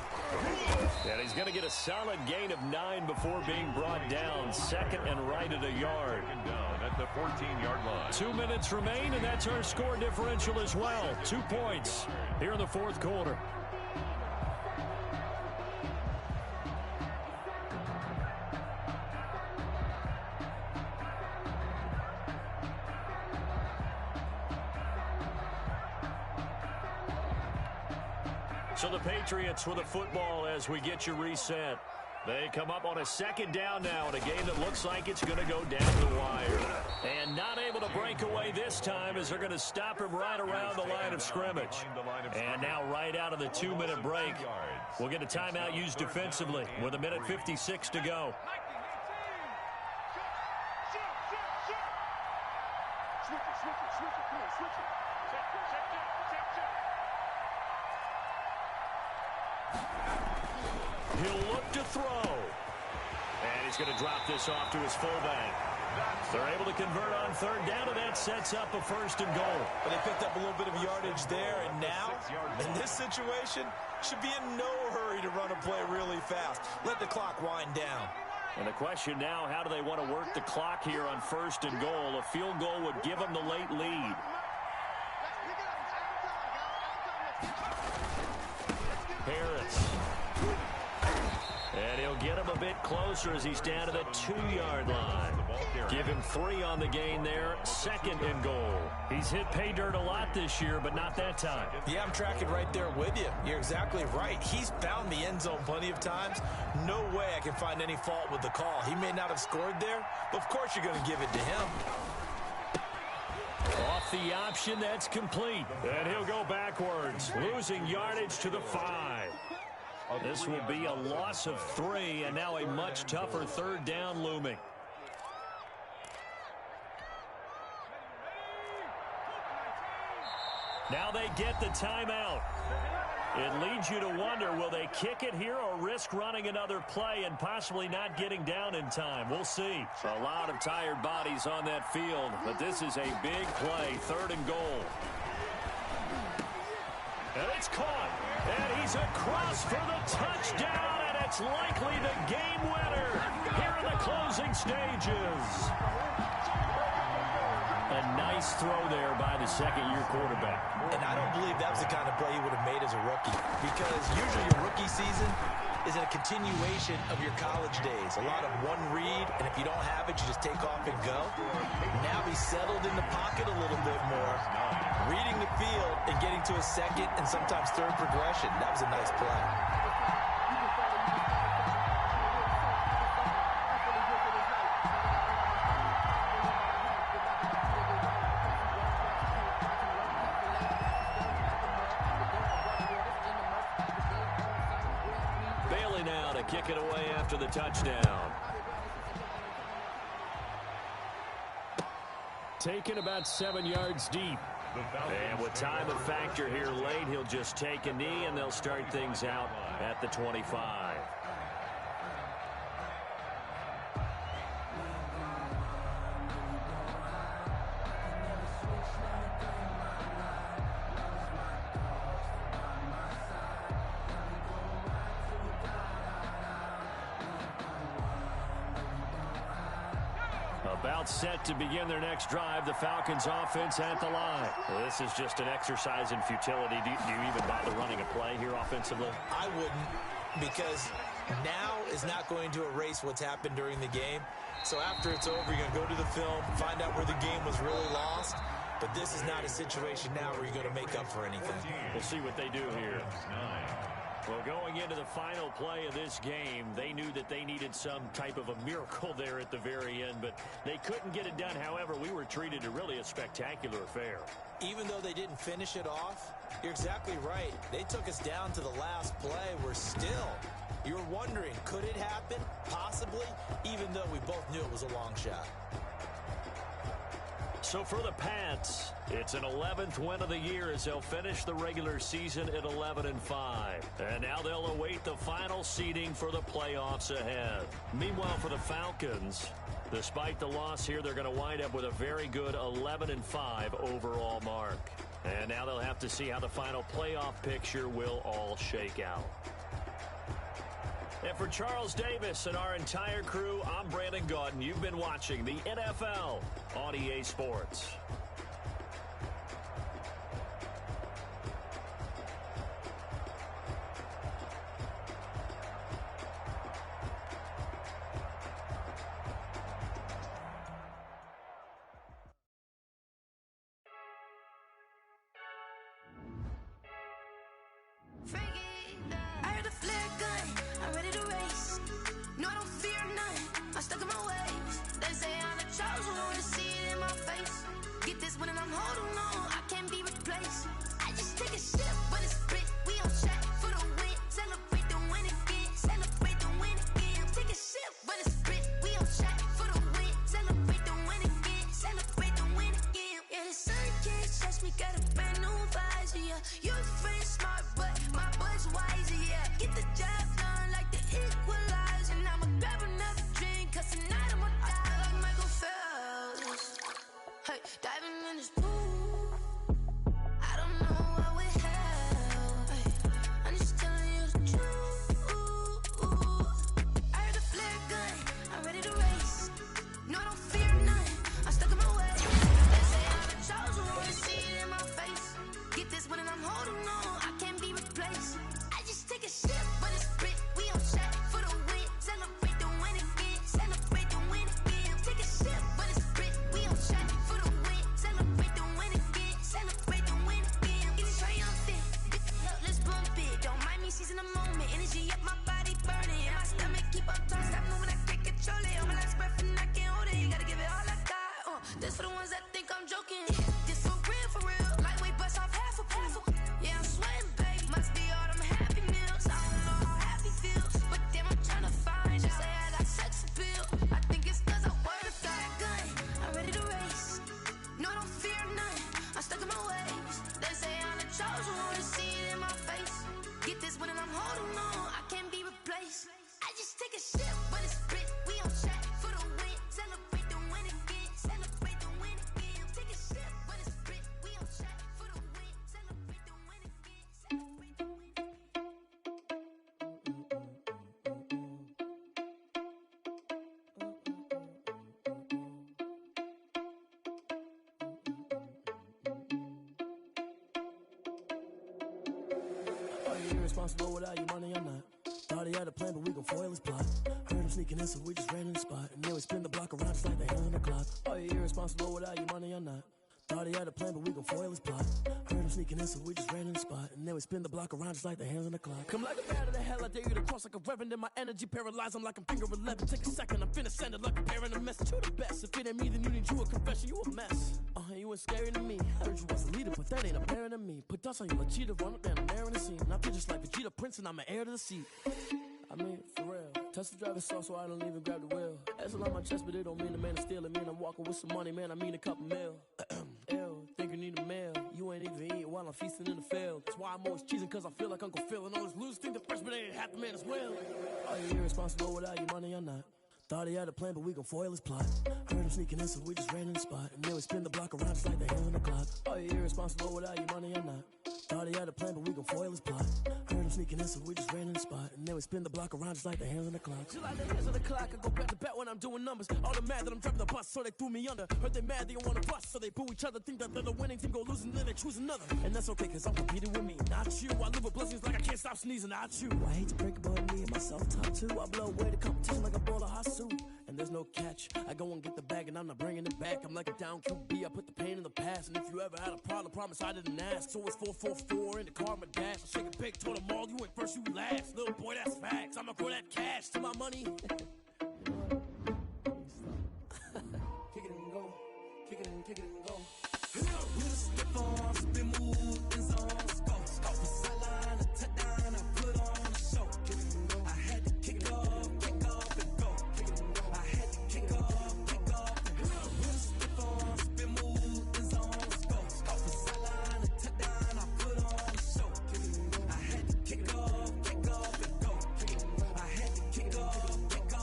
And he's going to get a solid gain of 9 before being brought down. 2nd and right at a yard. Down at the 14-yard line. 2 minutes remain, and that's our score differential as well. 2 points here in the 4th quarter. So the Patriots with a football as we get you reset. They come up on a 2nd down now in a game that looks like it's going to go down the wire. And not able to break away this time as they're going to stop him right around the line of scrimmage. And now right out of the 2-minute break, we'll get a timeout used defensively with 1:56 to go. He'll look to throw. And he's going to drop this off to his fullback. They're able to convert on 3rd down, and that sets up a 1st and goal. But they picked up a little bit of yardage there, and now, in this situation, should be in no hurry to run a play really fast. Let the clock wind down. And the question now, how do they want to work the clock here on 1st and goal? A field goal would give them the late lead. Harris. And he'll they'll get him a bit closer as he's down to the 2-yard line. Give him 3 on the gain there, 2nd and goal. He's hit pay dirt a lot this year, but not that time. Yeah, I'm tracking right there with you. You're exactly right. He's found the end zone plenty of times. No way I can find any fault with the call. He may not have scored there, but of course you're going to give it to him. Off the option, that's complete. And he'll go backwards, losing yardage to the 5. This will be a loss of 3, and now a much tougher 3rd down looming. Now they get the timeout. It leads you to wonder, will they kick it here or risk running another play and possibly not getting down in time? We'll see. A lot of tired bodies on that field, but this is a big play, 3rd and goal. And it's caught, and he's across for the touchdown, and it's likely the game winner here in the closing stages. A nice throw there by the 2nd-year quarterback. And I don't believe that was the kind of play he would have made as a rookie, because usually your rookie season is a continuation of your college days. A lot of one read, and if you don't have it, you just take off and go. Now he's settled in the pocket a little bit more, reading the field and getting to a 2nd and sometimes 3rd progression. That was a nice play. Kick it away after the touchdown. Taken about 7 yards deep. And with time a factor here late, he'll just take a knee and they'll start things out at the 25. About set to begin their next drive. The Falcons offense at the line. Well, this is just an exercise in futility. Do you even bother running a play here offensively? I wouldn't, because now is not going to erase what's happened during the game. So after it's over, you're going to go to the film, find out where the game was really lost. But this is not a situation now where you're going to make up for anything. We'll see what they do here. Well, going into the final play of this game, they knew that they needed some type of a miracle there at the very end, but they couldn't get it done. However, we were treated to really a spectacular affair. Even though they didn't finish it off, you're exactly right. They took us down to the last play. You're wondering, could it happen? Possibly, even though we both knew it was a long shot. So for the Pats, it's an 11th win of the year as they'll finish the regular season at 11-5. And now they'll await the final seeding for the playoffs ahead. Meanwhile, for the Falcons, despite the loss here, they're going to wind up with a very good 11-5 overall mark. And now they'll have to see how the final playoff picture will all shake out. And for Charles Davis and our entire crew, I'm Brandon Gaudin. You've been watching the NFL on EA Sports. I heard a flare gun, I'm ready to race. No, I don't fear none, I'm stuck in my ways. They say I'm the chosen one, see it in my face. Get this one and I'm holding on, I can't be replaced. I just take a sip, but it's split. We on track for the win, celebrate the win again. Celebrate the win again. Take a sip, but it's split. We on track for the win, celebrate the win again. Celebrate the win again. Yeah, the sun can't touch me, got a brand new visor. Yeah, your friend smart, but my bud's wiser. Yeah, get the job done like the equalizer. Now I'ma grab another drink, cause tonight I'ma die like Michael Phelps. Hey, diving in this pool, I don't know what would help. Hey, I'm just telling you the truth. I heard a flare gun, I'm ready to race. No, I don't fear none, I'm stuck in my ways. They say I'm the chosen one, see it in my face. Get this one and I'm holding on, I can't be replaced. I just take a sip, but it's split. We on track for the irresponsible without your money or not. Thought he had a plan, but we gon' foil his plot. Heard him sneaking in, so we just ran in the spot. And then we spin the block around just like the hands on the clock. Are you irresponsible without your money or not? Thought he had a plan, but we gon' foil his plot. Heard him sneaking in, so we just ran in the spot. And then we spin the block around just like the hands on the clock. Come like a bat of the hell, I dare you to cross like a reverend. In my energy paralyzed, I'm like I'm finger 11. Take a second, I'm finna send it like a parent a message to the best. If it ain't me, then you need you a confession, you a mess. You ain't scary to me. Heard you was a leader, but that ain't apparent to me. Put dust on you, Cheetah, run up down the air in the scene. I feel just like Vegeta Prince, and I'm an heir to the seat. I mean, for real. Touch the driver's sauce, so I don't even grab the wheel. That's on my chest, but it don't mean the man is stealing. Mean I'm walking with some money, man. I mean a couple mil. Ew, think you need a meal. You ain't even eating while I'm feasting in the field. That's why I'm always cheesing, cause I feel like Uncle Phil. And all those losers think the freshman ain't half the man as well. Are you irresponsible without your money or not? Thought he had a plan, but we gon' foil his plot. Heard him sneaking in, so we just ran in the spot. And then we spin the block around just like the hands on the clock. Are you irresponsible without your money or not? Thought he had a plan, but we gon' foil his plot. Heard him sneaking in, so we just ran in the spot. And then we spin the block around just like the hands on the clock. Just like the hands on the clock, I go back to back when I'm doing numbers. All the mad that I'm driving the bus, so they threw me under. Heard they mad, they don't wanna bust, so they boo each other. Think that they're the winning team, go losing, then they choose another. And that's okay, cause I'm competing with me, not you. I live with blessings like I can't stop sneezing, not you. I hate to break it, but me and myself top two. I blow away the competition like a bowl of hot soup. And there's no catch. I go and get the bag and I'm not bringing it back. I'm like a down QB, I put the pain in the past. And if you ever had a problem, promise I didn't ask. So it's 444 in the car, my dash. I shake a big, told them all, you ain't first, you last. Little boy, that's facts. I'ma grow that cash to my money. Kick it and go. Kick it and go. With a step on, spin move, in zone, go. Off the sideline, a touchdown, I put on a show. Kick it and go. I had to kick off and go. I had to kick off and go. With a step on, spin move, in zone, go. Off the sideline, a touchdown, I put on a show. Kick it and go. I had to kick off and go. I had to kick off and go.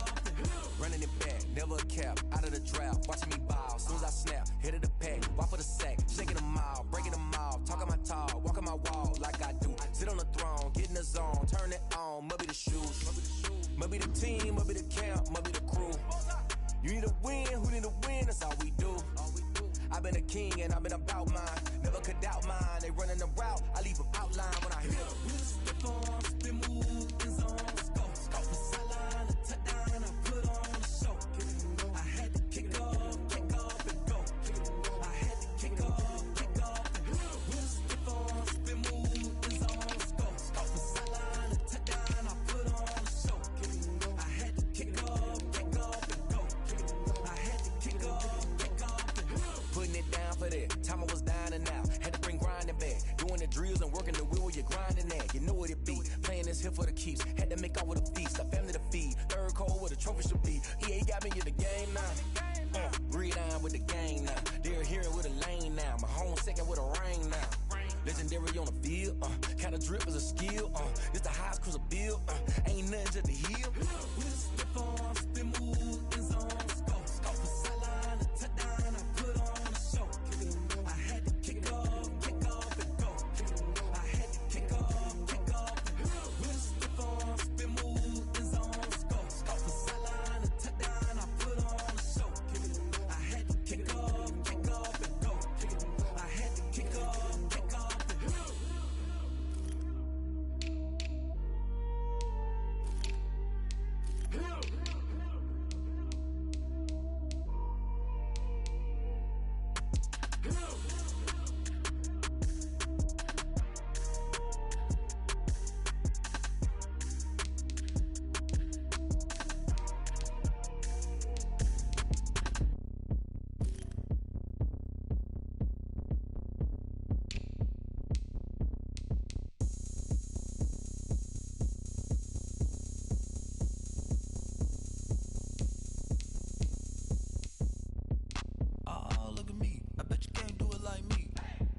Running it back, never a cap, out of the draft, watching me ball. Soon as I snap, hit of the pack, walk for the sack, shaking them all, breaking them off, talking my talk, walking my wall like I do. Sit on the throne, get in the zone, turn it on, must be the shoes, must be the team, must be the camp, must be the crew. You need a win, who need a win, that's all we do. I've been a king and I've been about mine, never could doubt mine. They running the route, I leave them outline when I hit them. Step on, spin move, in zone, go. Off the sideline, a touchdown, I put on a show. I had to kick off and go. I had to kick off and go. Step on, spin move, in zone, go. Off the sideline, a touchdown, I put on a show. I had to kick off and go. I had to kick off and go. Putting it down for that, time I was down and out, had to bring grinding back, doing the drills and working the wheel where you're grinding at, you know what it be, playing this here for the keeps, had to make out with a feast, a family to feed, third cold where the trophy should be, EA got me in the game now, read on with the game now, they're hearing with a lane now, my home second with a rain now, legendary on the field, kind of drip is a skill, it's the highest cruiser bill, ain't nothing just to heal. Step on, spin move, in zone, go. Off the sideline, a touchdown, I put on a show. I had to kick off and go. I had to kick off and go. Step on, spin move, in zone, go. Off the sideline, a touchdown, I put on a show. I had to kick off and go. I had to kick off and go. Oh, look at me. I bet you can't do it like me.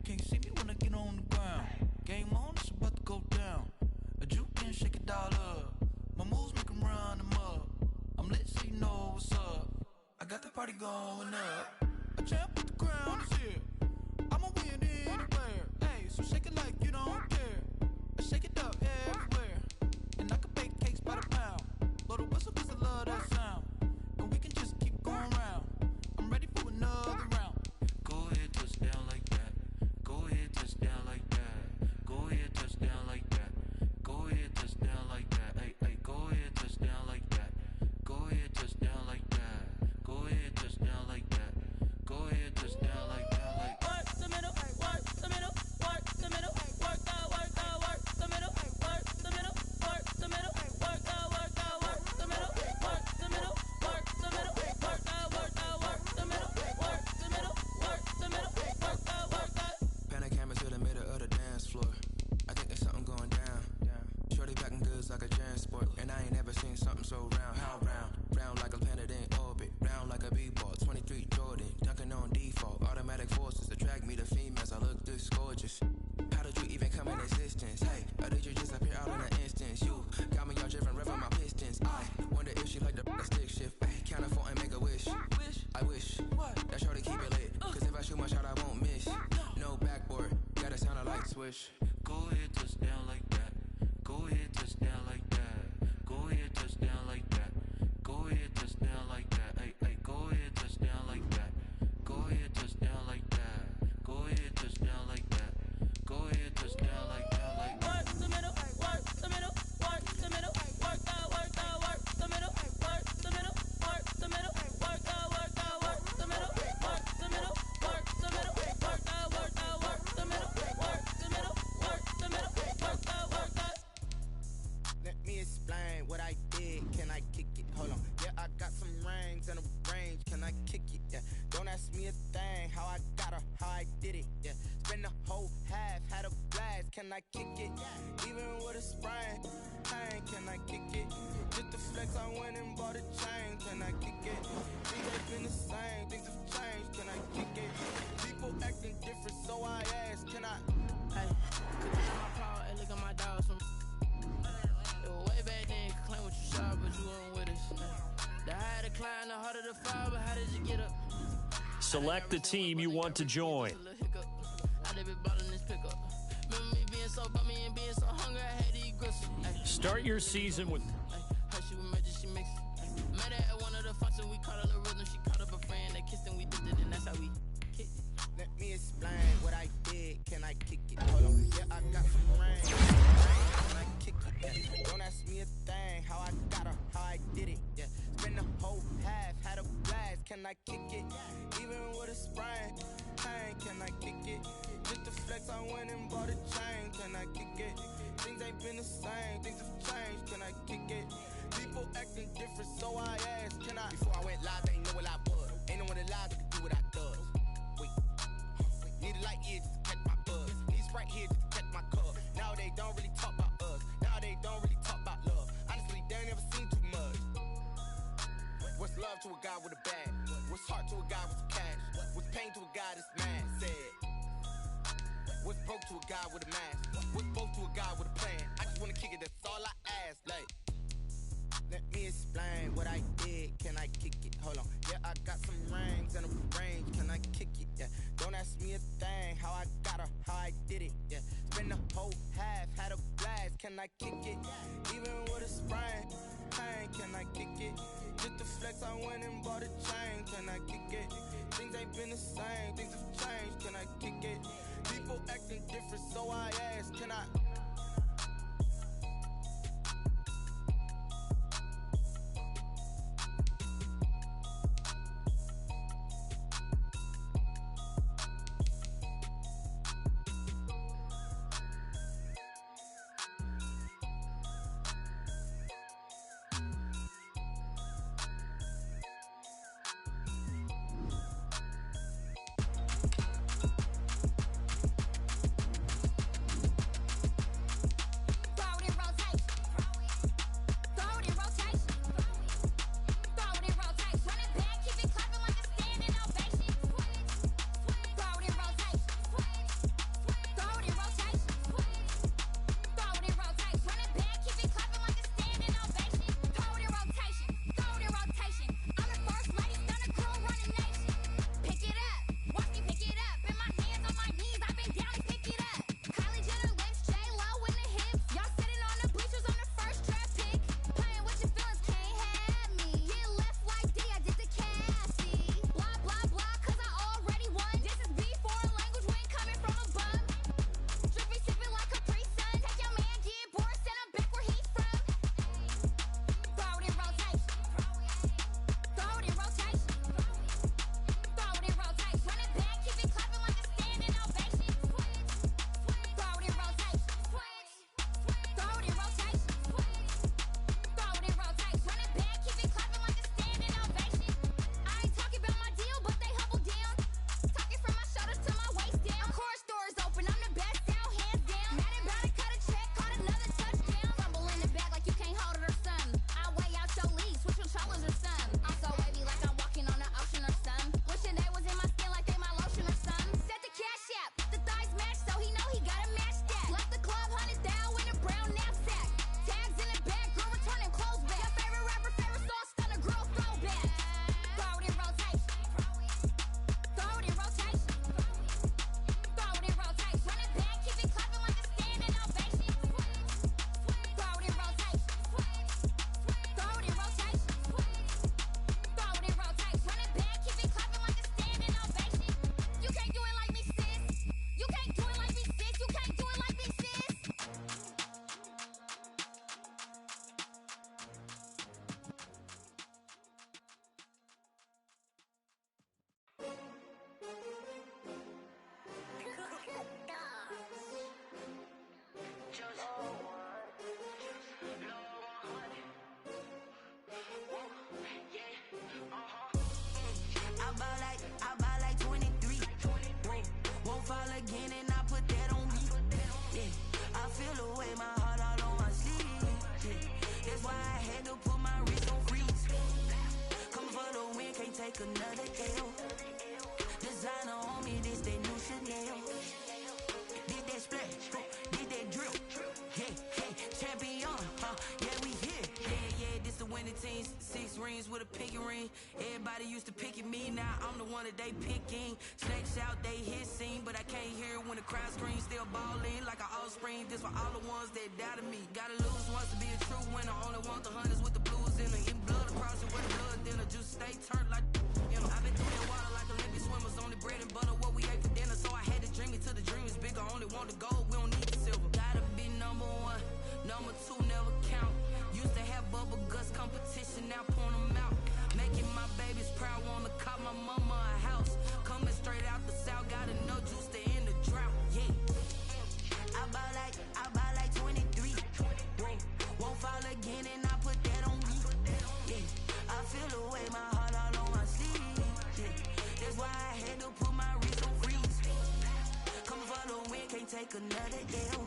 Can't see me when I get on the ground. Game on, it's about to go down. A juke can shake it all up. My moves make 'em run them up. I'm lit so you know what's up. I got the party going up. A champ with the crown is here. I'ma win anywhere. Hey, so shake it like you don't care. I shake it up everywhere. And I can bake cakes by the pound. Blow the whistle 'cause I love that sound. And we can just keep going round. I'm ready for another round. Go ahead, touch down like that. Go ahead, touch down like that. Go ahead, touch down like that. Go swish. Go ahead, touchdown like that. Go ahead, touchdown like that. Go ahead, touchdown like that. Go ahead, touchdown like that. Hey, hey, go ahead, touchdown like that. Go ahead, touchdown like that. Go ahead, touchdown like that. Go ahead, touchdown like that. Like work the middle, work the middle, work the middle, work the middle, work the middle, work the middle, work the middle, work the middle, work the middle, work the middle, work the middle, work the middle, work the middle, work the. Let me explain what I did. Can I kick it? Hold on. Yeah, I got some rings and a range. Can I kick it? Yeah. Don't ask me a thing. How I got her, how I did it. Yeah. Spend the whole half, had a blast. Can I kick it? Even with a sprain. Pain, can I kick it? Just the flex, I went and bought a chain. Can I kick it? Things ain't been the same. Things have changed. Can I kick it? People acting different, so I ask. Can I? Hey, could you my power? Hey, look at my dogs from. Way back then, you could claim what you saw, but you weren't with us. The higher the climb, the harder the fall, but how did you get up? Select the team you want to join. I did be ballin' this pickup. Remember me being so bummy and being so hungry, I had to eat gristle. Start your season with Hershey with magic, she mixed. Met her at one of the functions, we caught a little rhythm. She caught up a friend, they kissed and we dipped it, and that's how we kicked it. Let me explain what I did. Can I kick it? Hold on. Yeah, I got some rain. Can I kick it? Yeah. Don't ask me a thing. How I got her, how I did it. Yeah. Spend the whole half, had a blast. Can I kick it? Even with a sprain. Pain, can I kick it? Just the flex, I went and bought a chain. Can I kick it? Things ain't been the same. Things have changed. Can I kick it? People acting different, so I asked. Can I? Before I went live, they ain't know what I was. Ain't no one alive that can do what I does. Need a light here just to catch my buzz. Need Sprite here just to catch my cup. Now they don't really talk about us. Now they don't really talk about love. Honestly, they ain't never seen too much. What's love to a guy with a bag? What's heart to a guy with some cash? What's pain to a guy that's mad? Said. What's broke to a guy with a mask? What's both to a guy with a plan? I just wanna kick it, that's all I ask. Like, let me explain what I did. Can I kick it? Hold on. Yeah, I got some rings and a range. Can I kick it? Yeah. Don't ask me a thing. How I got her, how I did it. Yeah. Spend the whole half, had a blast. Can I kick it? Even with a sprain. Pain, can I kick it? Just the flex, I went and bought a chain. Can I kick it? Things ain't been the same. Things have changed. Can I kick it? People acting different, so I ask. Can I? pinky ring. Everybody used to pick at me, now I'm the one that they picking. Snakes out, they hissing, but I can't hear when the crowd screams. Still balling like an offspring. This for all the ones that doubted me. Gotta lose once to be a true winner. Only want the hunters with the blues in them. In blood across it with the blood dinner. Just stay turned like, you know. I've been through that water like Olympic swimmers. Only bread and butter what we ate for dinner. So I had to dream it till the dream is bigger. Only want the gold, we don't need the silver. Gotta be number one, number two never count. Used to have bubble guts competition, now point them out. Making my babies proud, wanna cop my mama a house. Coming straight out the south, got enough juice to end the drought, yeah. I buy like 23. Won't fall again and I put that on me, yeah. I feel the way, my heart all on my sleeve, yeah. That's why I had to put my wrist on freeze. Coming for the win, can't take another L.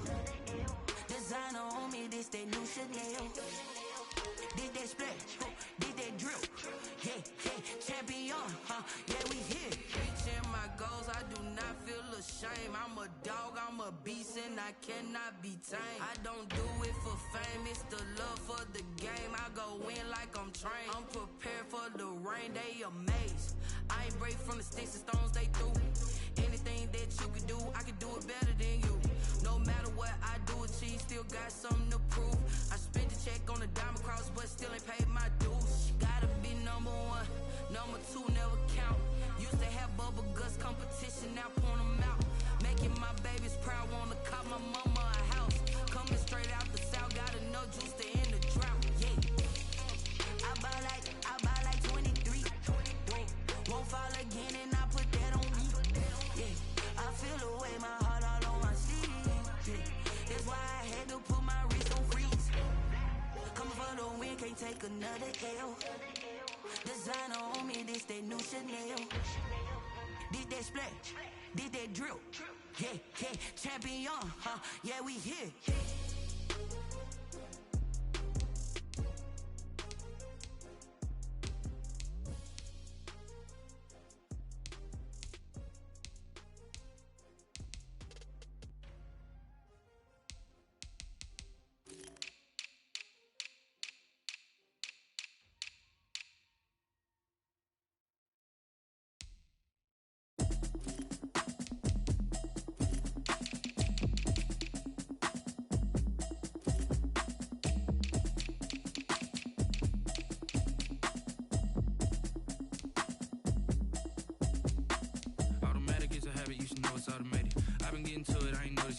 Designer on me, this that new Chanel. Did that splash, did that drill, yeah, champion, yeah, we here. Reaching my goals, I do not feel ashamed. I'm a dog, I'm a beast, and I cannot be tamed. I don't do it for fame, it's the love for the game. I go in like I'm trained. I'm prepared for the rain, they amazed. I ain't break from the sticks and stones they threw. Anything that you could do, I could do it better than you. No matter what I do, achieve, still got something to prove. I spent the check on the diamond cross, but still ain't paid my dues. Gotta be number one, number two never count. Used to have bubble guts competition, now point them out. Making my babies proud, wanna cop my mama a house. Coming straight out the south, got enough juice to end the drought, yeah. I buy like 23. Won't fall again and I put that on me, yeah. I feel the way, my heart all on my sleeve, yeah. That's why I had to put my wrist on freeze. Coming for the win, can't take another L. Designer on me, this that new Chanel. Did that splash, did that drill, yeah, champion, yeah, we here.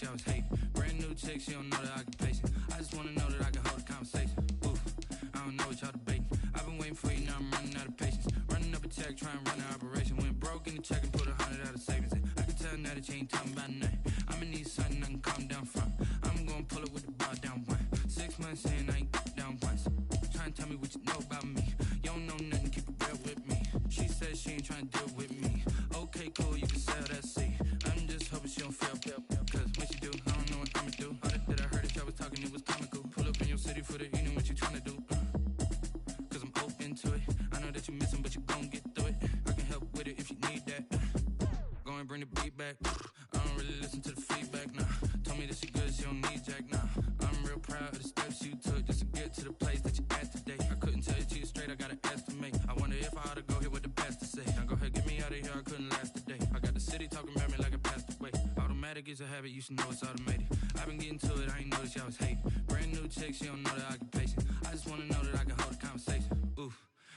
Y'all was hating. Brand new chick, she don't know the occupation. I just wanna know that I can hold a conversation. Oof, I don't know what y'all debating. I've been waiting for you, now I'm running out of patience. Running up a check, trying to run an operation. Went broke in the check and put 100 out of savings in. I can tell now that you ain't talking about nothing. I'ma need something I can calm down from. I'm gonna pull it with the bar down one. 6 months in, I ain't down once. Trying to tell me what you know about me. You don't know nothing, keep it real with me. She said she ain't trying to deal with me. Okay, cool, you can sell that seat. I'm just hoping she don't fail. Cause when she do, I don't know what I'ma do. All that I heard that y'all was talking, it was comical. Pull up in your city for the evening, what you tryna do? Cause I'm open to it. I know that you missing, but you gon' get through it. I can help with it if you need that. Go and bring the beat back. I don't really listen to the feedback, nah. Told me that she good, she don't need jack, nah. I'm real proud of the steps you took just to get to the place that you at today. I couldn't tell you to you straight, I gotta estimate. I wonder if I ought to go here with the best to say. Now go ahead, get me out of here, I couldn't last a day. I got the city talking about me like I passed away. Automatic is a habit, you should know it's automated. I've been getting to it, I ain't noticed y'all was hating. Brand new chick, she don't know the occupation. I just wanna know that I can hold a conversation. Oof,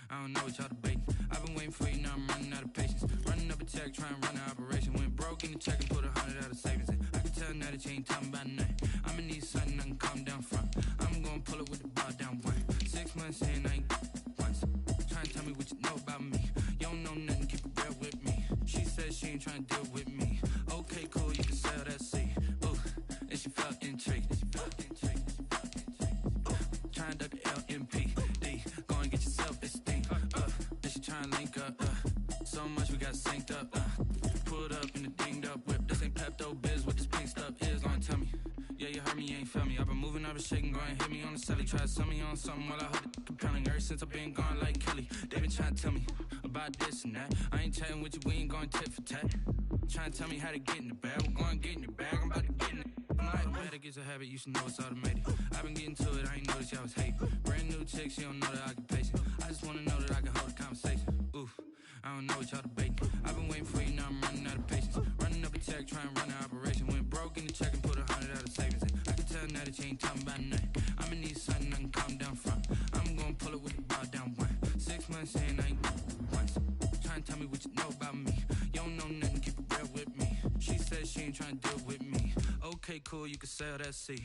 I don't know what y'all debating. I've been waiting for you, now I'm running out of patience. Running up a check, trying to run an operation. Went broke in the check and put 100 out of savings in. I can tell now that you ain't talking about nothing. I'ma need something I can calm down from. I'm gonna pull it with the bar down one. 6 months in, I ain't once. Trying to tell me what you know about me. You don't know nothing, keep it real with me. She said she ain't trying to deal with me. Okay, cool, you can sell that seat. Ooh, and she felt intrigued. Trying to duck the LMPD. Go and get your self-esteem. Then she trying to link up. So much we got synced up. Pulled up in the dinged up whip. This ain't Pepto-Biz, what this pink stuff is. Gonna tell me. Yeah, you heard me, you ain't felt me. I've been moving, I've been shaking, go and hit me on the celly. Try to sell me on something while I hold it compelling. Ever since I've been gone like Kelly, they been trying to tell me about this and that. I ain't chatting with you, we ain't going tit for tat. Trying to tell me how to get in the bag, we're going to get in the bag, I'm about to get in it. I'm like, better like it's a habit, you should know it's automated. I've been getting to it, I ain't noticed y'all was hating. Brand new chick, she don't know that I can pace it. I just wanna know that I can hold a conversation. Oof, I don't know what y'all debating. I've been waiting for you, now I'm running out of patience. Running up a check, trying to run an operation. Went broke in the check and put 100 out of savings in. I can tell now that you ain't talking about nothing. I'ma need something I can calm down from. I'm gonna pull it with the bar down one. 6 months in, I ain't once. Trying to tell me what you know about me. You don't know nothing, keep it real with me. She said she ain't trying to deal with me. Okay, cool, you can sell that seat.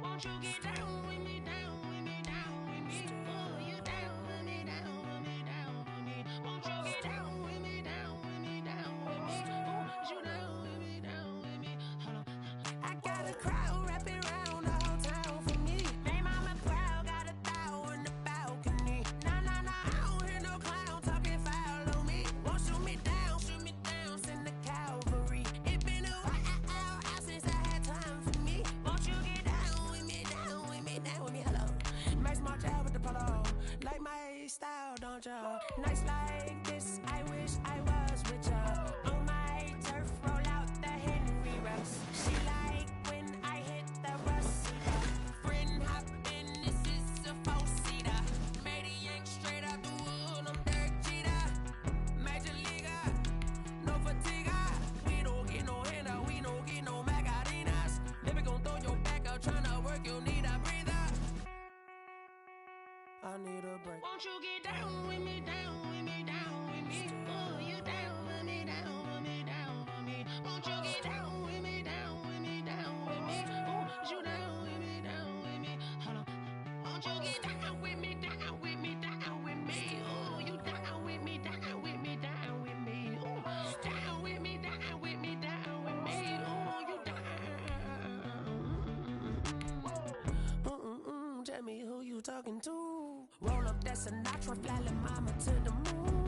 Won't you get down with me, down with me, down with me? Oh, you down with me, down with me, down with me. Won't you get down with me, down with me, down with me? Oh, you down with me, down with me? Hold on. I got a crowd wrapping around the whole town for me. Name on my crowd, got a thou in the balcony. Nah, nah, nah, I don't hear no clown talking foul on me. Won't shoot me down, send the cavalry. It been a while since I had time for me. Won't you get down with me, down with me, down with me? Hello. Max March out with the polo. Like my style, don't ya? Nights like this, I wish I was with ya. On my turf, roll out the Henry Rose. She like when I hit the rust. Friend hop in, this is a four-seater. Made a yank straight out the wood, I'm Derek Jeter. Major leaguer, no fatigue. We don't get no handout, we don't get no Macarinas. Never gon' throw your back out, tryna work, you need a breather. I need a break. Won't you get down with me, down with me, down with me? Oh, you down with me, down with me, down with me? Won't you get down with me, down with me, down with me? Oh, you down with me, down with me? Hold on. Won't you get down with me, down with me, down with me? Oh, you down with me, down with me, down with me? Oh, down with me, down with me, down with me? Oh, you down. Tell me who you talking to. Roll up that Sinatra, fly la mama to the moon.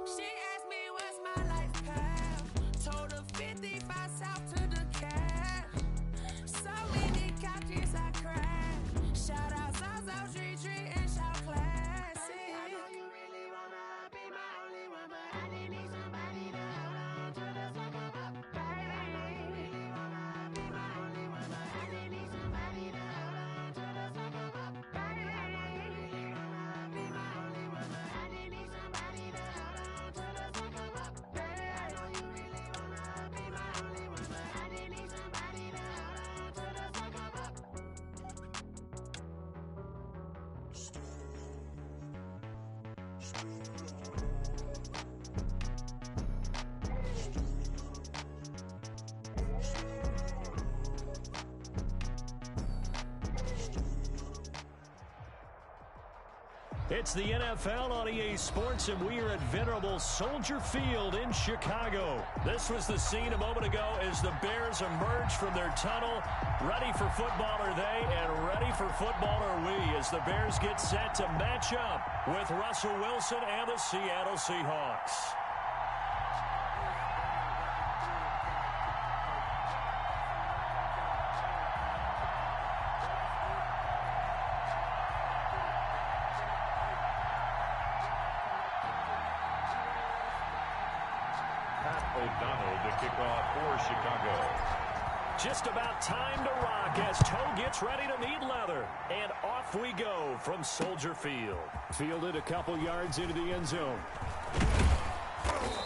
She asked me what's my life path. Told her 55 south to the cab. So many couches I crashed. Shout out South Street and shout classic. I know you really wanna be my only one, but I didn't need somebody to hold on to the second up. Baby, I know you really wanna be my only one, but I didn't need somebody to hold on to the second up. Baby, I know you really wanna be my only one, but I didn't need somebody to hold on to the second up. Baby, I know you really wanna be my only one, but I didn't need somebody to hold on to the second up. It's the NFL on EA Sports, and we are at venerable Soldier Field in Chicago. This was the scene a moment ago as the Bears emerged from their tunnel. Ready for football are they, and ready for football are we, as the Bears get set to match up with Russell Wilson and the Seattle Seahawks. O'Donnell to kick off for Chicago. Just about time to rock as Toe gets ready to meet leather. And off we go from Soldier Field. Fielded a couple yards into the end zone.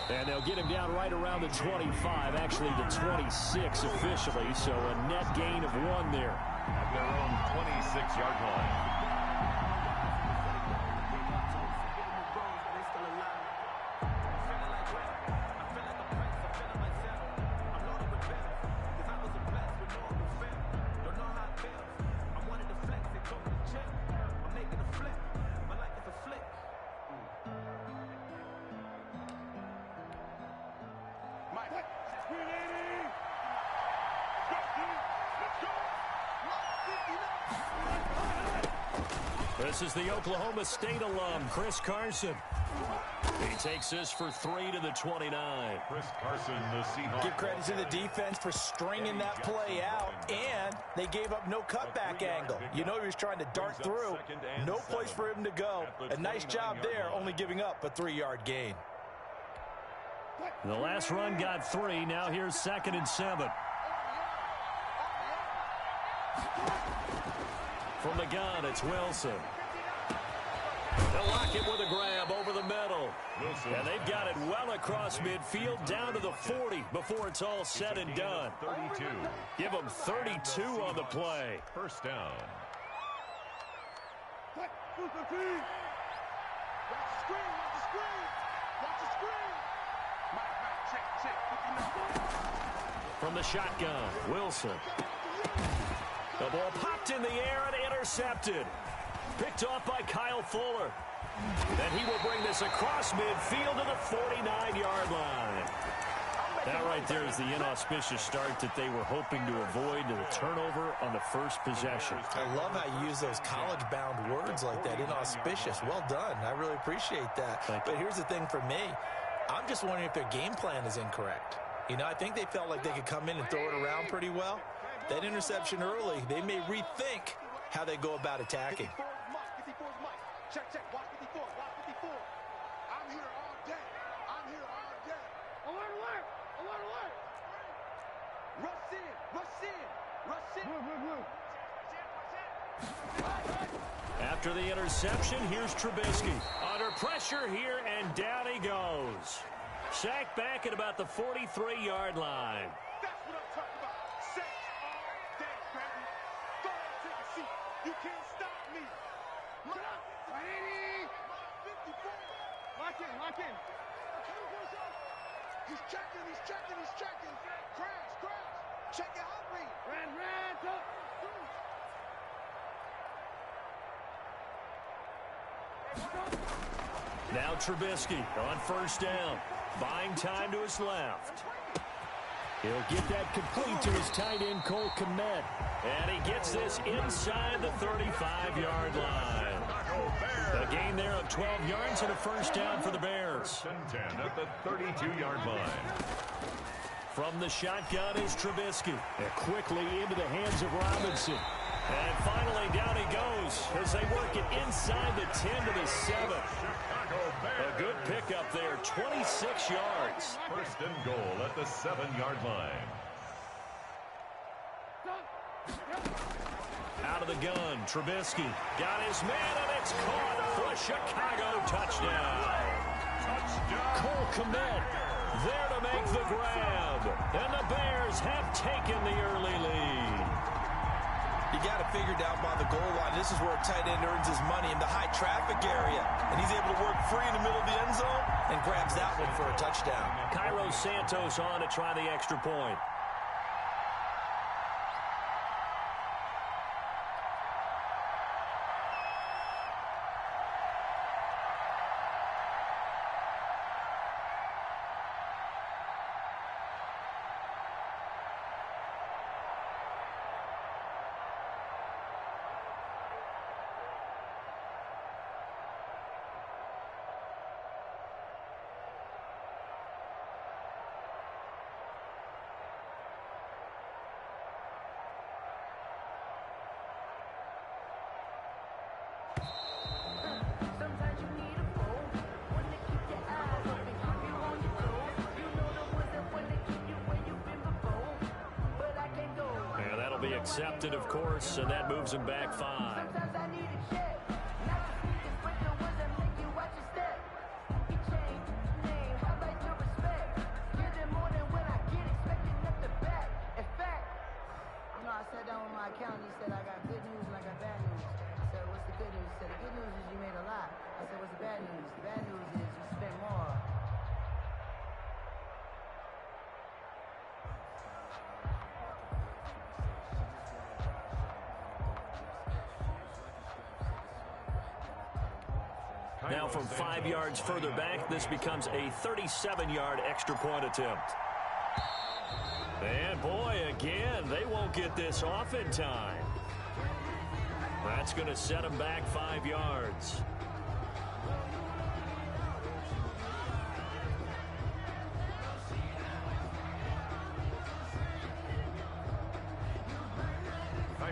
And they'll get him down right around the 25, actually the 26 officially, so a net gain of 1 there. At their own 26-yard line. This is the Oklahoma State alum, Chris Carson. He takes this for 3 to the 29. Chris Carson, the Seahawks. Give credit to the defense for stringing that play out, and they gave up no cutback angle. You know he was trying to dart through. No place for him to go. A nice job there, only giving up a 3-yard gain. The last run got 3. Now here's 2nd and 7. From the gun, it's Wilson. They'll lock it with a grab over the middle. And they've got it well across midfield down to the 40 before it's all said and done. 32. Give them 32 on the play. First down. From the shotgun, Wilson. The ball popped in the air and intercepted. Picked off by Kyle Fuller. And he will bring this across midfield to the 49-yard line. That right there is the inauspicious start that they were hoping to avoid, to the turnover on the first possession. I love how you use those college-bound words like that, inauspicious. Well done. I really appreciate that. But here's the thing for me. I'm just wondering if their game plan is incorrect. You know, I think they felt like they could come in and throw it around pretty well. That interception early, they may rethink how they go about attacking. Check, watch 54, watch 54. I'm here all day. I'm here all day. Alert. Rush in. After the interception, here's Trubisky. Under pressure here, and down he goes. Sacked back at about the 43-yard line. That's what I'm talking about. Sacks all day, baby. Go ahead and take a seat. You can't stop me. Look up. Lock in. He's checking. Crash. Check your hot read. Ran, top. Now Trubisky on first down. Buying time to his left. He'll get that complete to his tight end, Cole Kmet. And he gets this inside the 35-yard line. A gain there of 12 yards and a first down for the Bears. 10 at the 32-yard line. From the shotgun is Trubisky. And quickly into the hands of Robinson. And finally down he goes as they work it inside the 10 to the 7. A good pickup there, 26 yards. First and goal at the 7-yard line. Out of the gun, Trubisky got his man, and it's caught for a Chicago touchdown. Cole Kmet there to make the grab, and the Bears have taken the early lead. You got it figured out by the goal line. This is where a tight end earns his money, in the high traffic area. And he's able to work free in the middle of the end zone and grabs that one for a touchdown. Cairo Santos on to try the extra point. Accepted, of course, and that moves him back 5. I sat down with my accountant. He said, I got good news and I got bad news. I said, what's the good news? He said, the good news is you made a lot. I said, what's the bad news? The bad news is you spent more. Now from 5 yards further back, this becomes a 37-yard extra point attempt. And boy, again, they won't get this off in time. That's going to set him back 5 yards.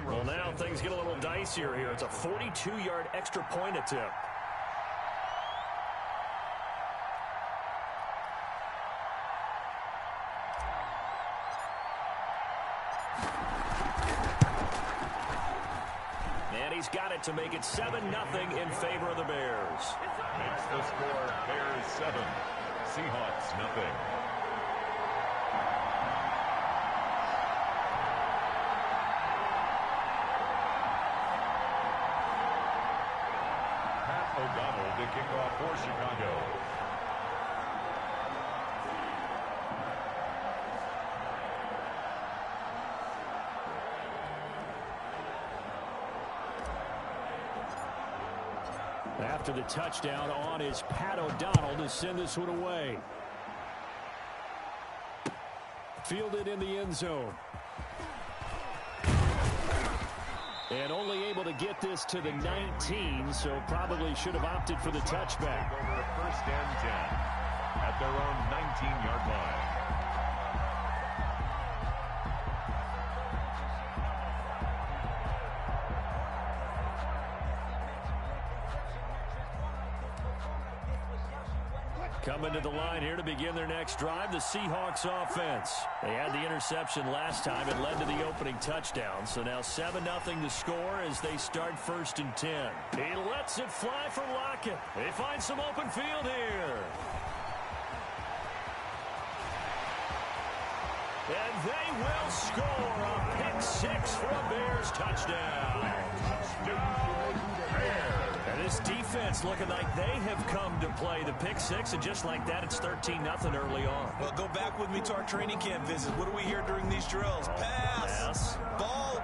Well, now things get a little dicier here. It's a 42-yard extra point attempt. And he's got it to make it 7-0 in favor of the Bears. Makes the score Bears 7, Seahawks nothing. O'Donnell to kick off for Chicago. After the touchdown, on is Pat O'Donnell to send this one away. Fielded in the end zone. And only able to get this to the 19, so probably should have opted for the touchback. Over first and 10 at their own 19-yard line. Coming to the line here to begin their next drive, the Seahawks offense. They had the interception last time. It led to the opening touchdown. So now 7-0 to score as they start 1st and 10. He lets it fly for Lockett. They find some open field here. And they will score a pick 6 for a Bears touchdown. Touchdown, Bears. And this defense looking like they have come to play the pick 6, and just like that, it's 13-0 early on. Well, go back with me to our training camp visit. What do we hear during these drills? Pass.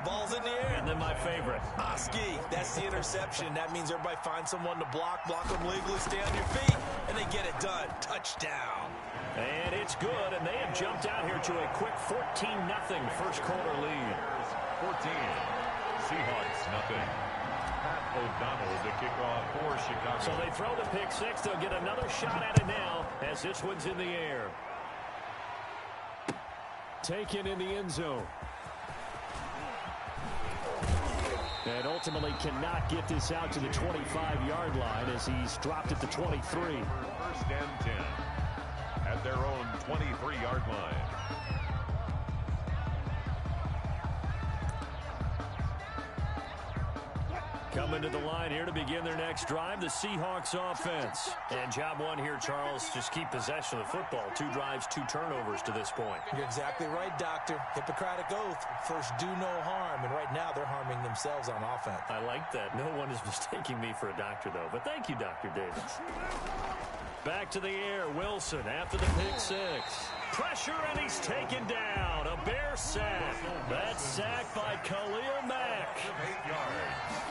Ball's in the air. And then my favorite. Oski, that's the interception. That means everybody finds someone to block them legally, stay on your feet, and they get it done. Touchdown. And it's good, and they have jumped out here to a quick 14-0 first quarter lead. 14, Seahawks nothing. Pat O'Donnell to kick off for Chicago. So they throw the pick 6. They'll get another shot at it now as this one's in the air. Taken in the end zone. And ultimately cannot get this out to the 25-yard line as he's dropped at the 23. First and 10 at their own 23-yard line. Coming to the line here to begin their next drive, the Seahawks offense. And job one here, Charles, just keep possession of the football. 2 drives, 2 turnovers to this point. You're exactly right, Doctor. Hippocratic oath. First, do no harm. And right now, they're harming themselves on offense. I like that. No one is mistaking me for a doctor, though. But thank you, Dr. Davis. Back to the air. Wilson after the pick 6. Pressure, and he's taken down. A Bear sack. That sack by Khalil Mack. 8 yards.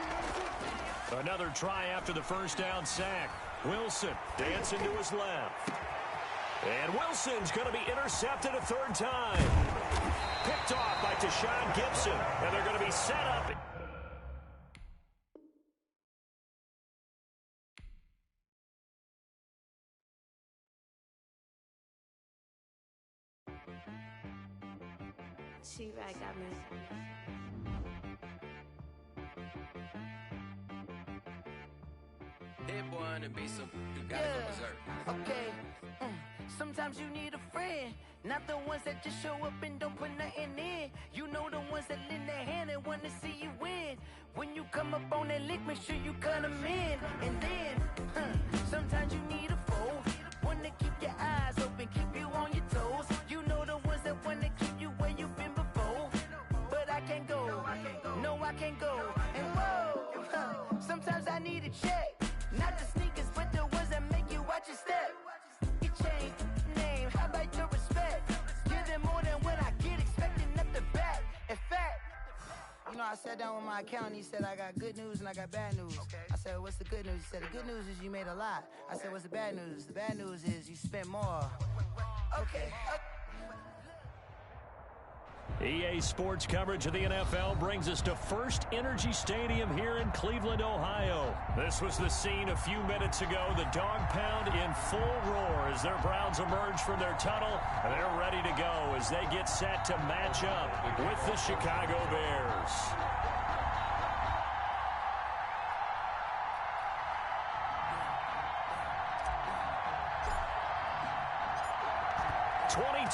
Another try after the first down sack. Wilson dancing to his left. And Wilson's going to be intercepted a 3rd time. Picked off by Tashawn Gibson. And they're going to be set up. She-Rag got me. Hit one and be some, you gotta go berserk. Okay. Sometimes you need a friend, not the ones that just show up and don't put nothing in. You know the ones that lend their hand and want to see you win. When you come up on that lick, make sure you cut them in. And then, sometimes you need a foe, one to keep your eyes open, keep you on your toes. You know the ones that want to keep you where you've been before. But I can't go, no I can't go. And whoa, sometimes I need a check. Not the sneakers, but the ones that make you watch your step. Your chain, name, how about your respect? Give them more than what I get, expecting at the back. In fact, you know, I sat down with my accountant. He said, I got good news and I got bad news. I said, what's the good news? He said, the good news is you made a lot. I said, what's the bad news? The bad news is you spent more. Okay. EA Sports coverage of the NFL brings us to First Energy Stadium here in Cleveland, Ohio. This was the scene a few minutes ago. The dog pound in full roar as their Browns emerge from their tunnel. They're ready to go as they get set to match up with the Chicago Bears.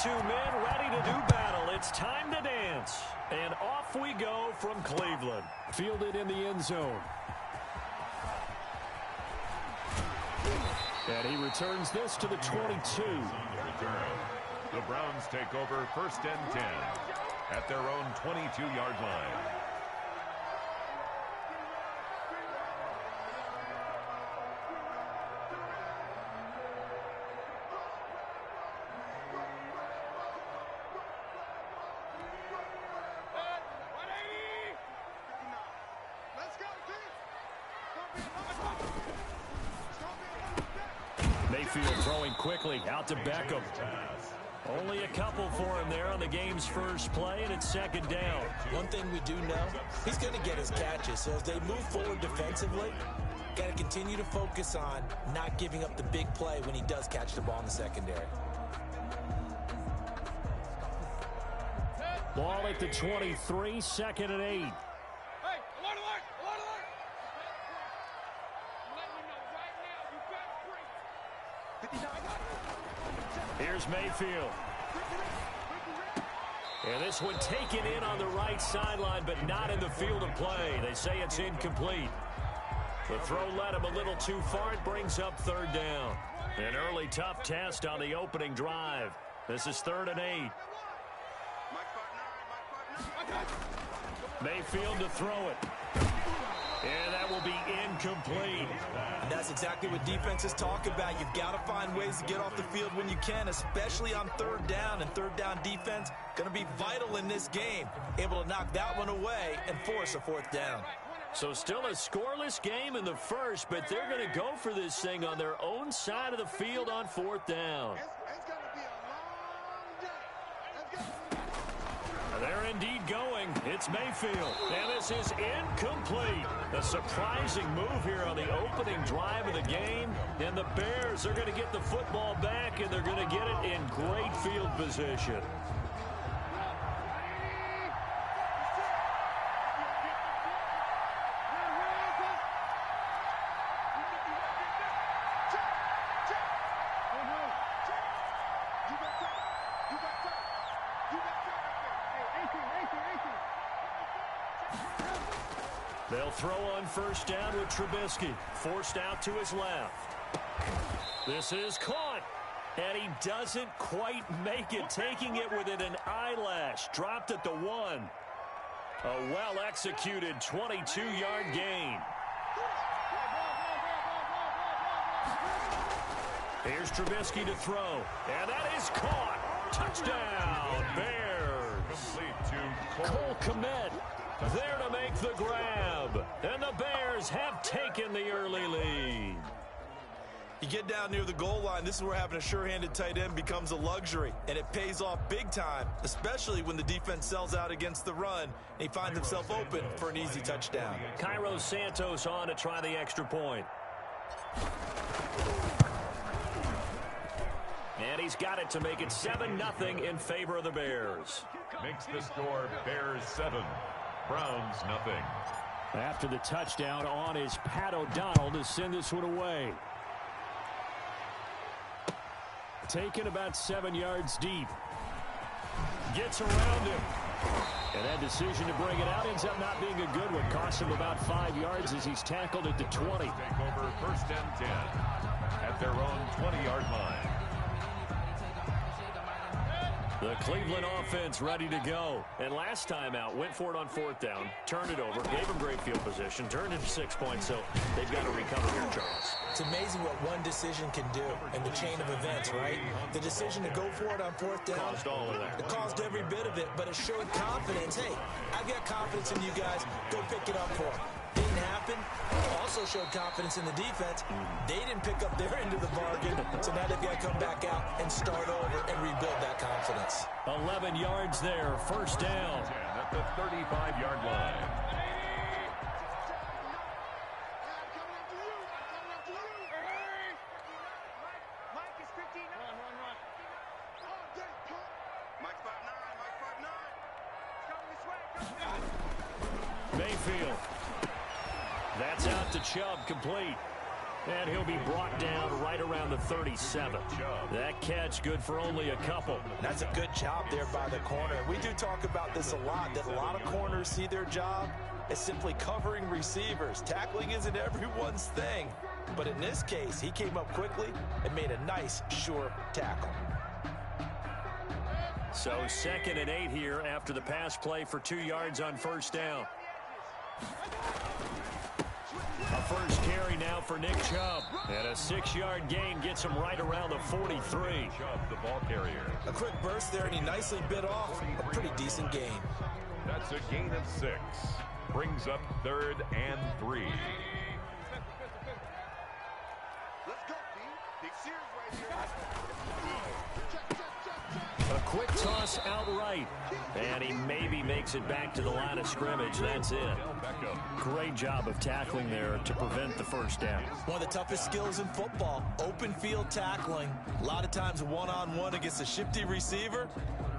Two men ready to do battle. It's time to dance. And off we go from Cleveland. Fielded in the end zone. And he returns this to the 22. The Browns take over first and 10 at their own 22-yard line. Mayfield throwing quickly out to Beckham. Only a couple for him there on the game's first play, and it's second down. One thing we do know, he's going to get his catches. So as they move forward defensively, got to continue to focus on not giving up the big play when he does catch the ball in the secondary. Ball at the 23, second and 8. Here's Mayfield. And this one taken in on the right sideline, but not in the field of play. They say it's incomplete. The throw led him a little too far. It brings up third down. An early tough test on the opening drive. This is 3rd and 8. Mayfield to throw it. And that will be incomplete. And that's exactly what defenses talk about. You've got to find ways to get off the field when you can, especially on third down. And third down defense going to be vital in this game. Able to knock that one away and force a fourth down. So still a scoreless game in the first, but they're going to go for this thing on their own side of the field on fourth down. They're indeed going. It's Mayfield. And this is incomplete. A surprising move here on the opening drive of the game. And the Bears are going to get the football back, and they're going to get it in great field position. They'll throw on first down with Trubisky. Forced out to his left. This is caught. And he doesn't quite make it. Taking it within an eyelash. Dropped at the 1. A well-executed 22-yard gain. Here's Trubisky to throw. And that is caught. Touchdown, Bears. Cole Kmet there to make the grab. And the Bears have taken the early lead. You get down near the goal line, this is where having a sure-handed tight end becomes a luxury. And it pays off big time, especially when the defense sells out against the run. And he finds himself open for an easy touchdown. Cairo Santos on to try the extra point. And he's got it to make it 7-0 in favor of the Bears. Makes the score Bears 7. Browns nothing. After the touchdown on is Pat O'Donnell to send this one away. Taken about 7 yards deep. Gets around him. And that decision to bring it out ends up not being a good one. Costs him about 5 yards as he's tackled at the 20. Take over first and 10 at their own 20-yard line. The Cleveland offense ready to go. And last time out, went for it on fourth down, turned it over, gave them great field position, turned into 6 points, so they've got to recover here, Charles. It's amazing what one decision can do in the chain of events, right? The decision to go for it on fourth down. Caused all of that. It caused every bit of it, but it showed confidence. Hey, I got confidence in you guys. Go pick it up for them. Didn't happen. Also showed confidence in the defense. They didn't pick up their end of the bargain, so now they've got to come back out and start over and rebuild that confidence. 11 yards there, first down. At the 35-yard line. Mayfield. That's out to Chubb, complete. And he'll be brought down right around the 37. That catch good for only a couple. That's a good job there by the corner. We do talk about this a lot, that a lot of corners see their job as simply covering receivers. Tackling isn't everyone's thing. But in this case, he came up quickly and made a nice, sure tackle. So 2nd and 8 here after the pass play for 2 yards on first down. A first carry now for Nick Chubb. And a 6-yard gain gets him right around the 43. Chubb, the ball carrier. A quick burst there, and he nicely bit off a pretty decent gain. That's a gain of 6. Brings up 3rd and 3. Let's go, team. Big series right here. A quick toss outright. And he maybe makes it back to the line of scrimmage. That's it. Great job of tackling there to prevent the first down. One of the toughest skills in football, open field tackling. A lot of times one-on-one against a shifty receiver.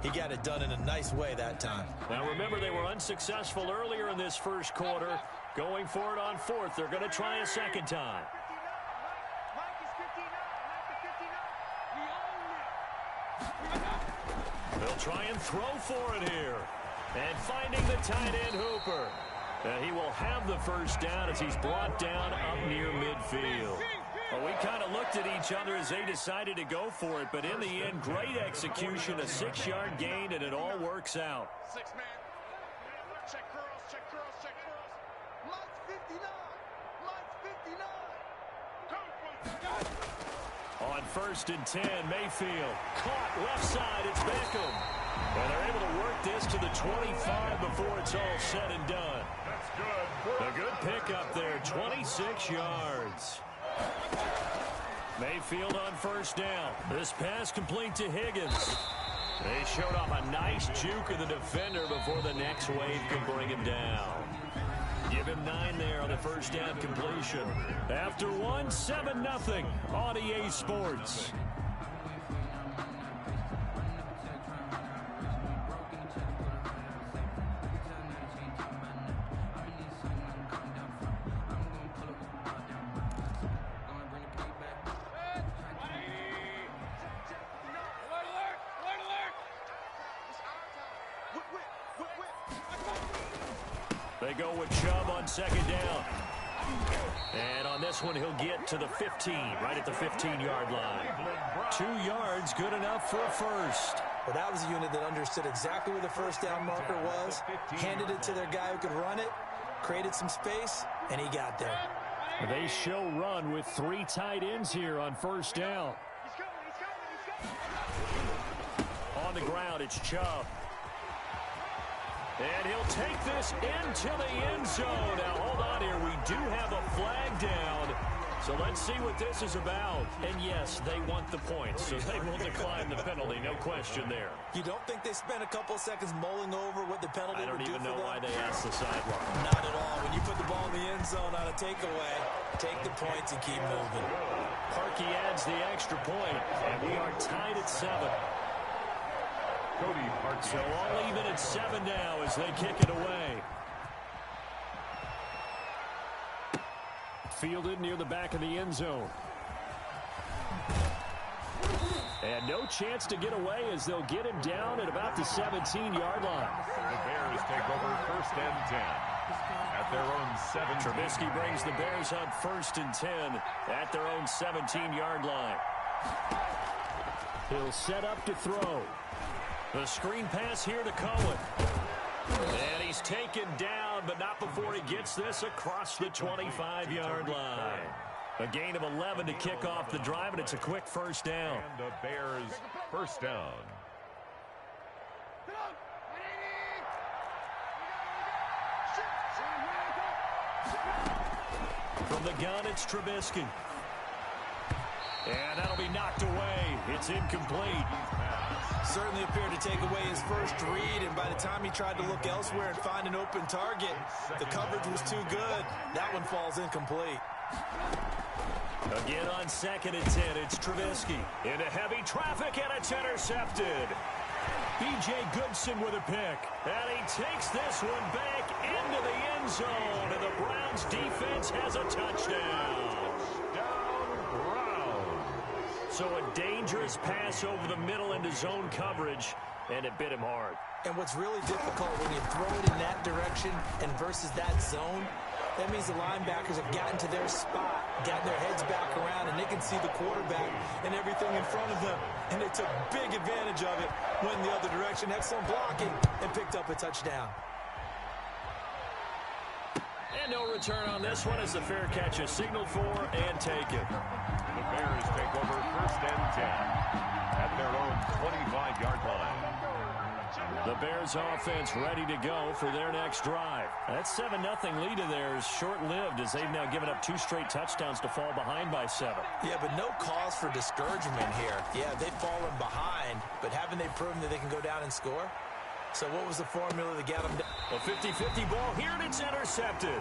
He got it done in a nice way that time. Now remember, they were unsuccessful earlier in this first quarter. Going for it on 4th. They're going to try a second time. They'll try and throw for it here. And finding the tight end Hooper. He will have the first down as he's brought down up near midfield. Well, we kind of looked at each other as they decided to go for it, but in the end, great execution, a 6-yard gain, and it all works out. 6-man. Check curls, check curls, check curls. Lights 59. Lights 59. On 1st and 10, Mayfield caught left side. It's Beckham. And they're able to work this to the 25 before it's all said and done. That's good. A good pickup there, 26 yards. Mayfield on first down. This pass complete to Higgins. They showed off a nice juke of the defender before the next wave could bring him down. Give him 9 there on the first down completion. After 1, 7-0 on EA Sports. They go with Chubb on second down. And on this one, he'll get to the 15, right at the 15-yard line. 2 yards, good enough for a first. Well, that was a unit that understood exactly where the first down marker was, handed it to their guy who could run it, created some space, and he got there. They show run with 3 tight ends here on first down. On the ground, it's Chubb. And he'll take this into the end zone. Now, hold on here. We do have a flag down. So let's see what this is about. And, yes, they want the points, so they will decline the penalty. No question there. You don't think they spent a couple seconds mulling over what the penalty would do for them? I don't even know why they asked the sideline. Not at all. When you put the ball in the end zone on a takeaway, take the points and keep moving. Parkey adds the extra point, and we are tied at 7. Cody Parkey. So all even at 7 now as they kick it away. Fielded near the back of the end zone. And no chance to get away as they'll get him down at about the 17-yard line. The Bears take over 1st and 10 at their own 7. Trubisky brings the Bears up 1st and 10 at their own 17-yard line. He'll set up to throw. The screen pass here to Cohen. And he's taken down, but not before he gets this across the 25-yard line. A gain of 11 to kick off the drive, and it's a quick first down. And the Bears first down. From the gun, it's Trubisky. And that'll be knocked away. It's incomplete. Certainly appeared to take away his first read, and by the time he tried to look elsewhere and find an open target, the coverage was too good. That one falls incomplete. Again on 2nd and 10, it's Trubisky. Into heavy traffic, and it's intercepted. B.J. Goodson with a pick. And he takes this one back into the end zone, and the Browns defense has a touchdown. So a dangerous pass over the middle into zone coverage, and it bit him hard. And what's really difficult when you throw it in that direction and versus that zone, that means the linebackers have gotten to their spot, gotten their heads back around, and they can see the quarterback and everything in front of them. And they took big advantage of it, went the other direction, excellent blocking, and picked up a touchdown. And no return on this one as the fair catch is signaled for and taken. The Bears take over 1st and 10 at their own 25-yard line. The Bears offense ready to go for their next drive. That 7-0 lead of theirs short-lived as they've now given up 2 straight touchdowns to fall behind by 7. Yeah, but no cause for discouragement here. Yeah, they've fallen behind, but haven't they proven that they can go down and score? So what was the formula to get them down? A 50-50 ball here, and it's intercepted.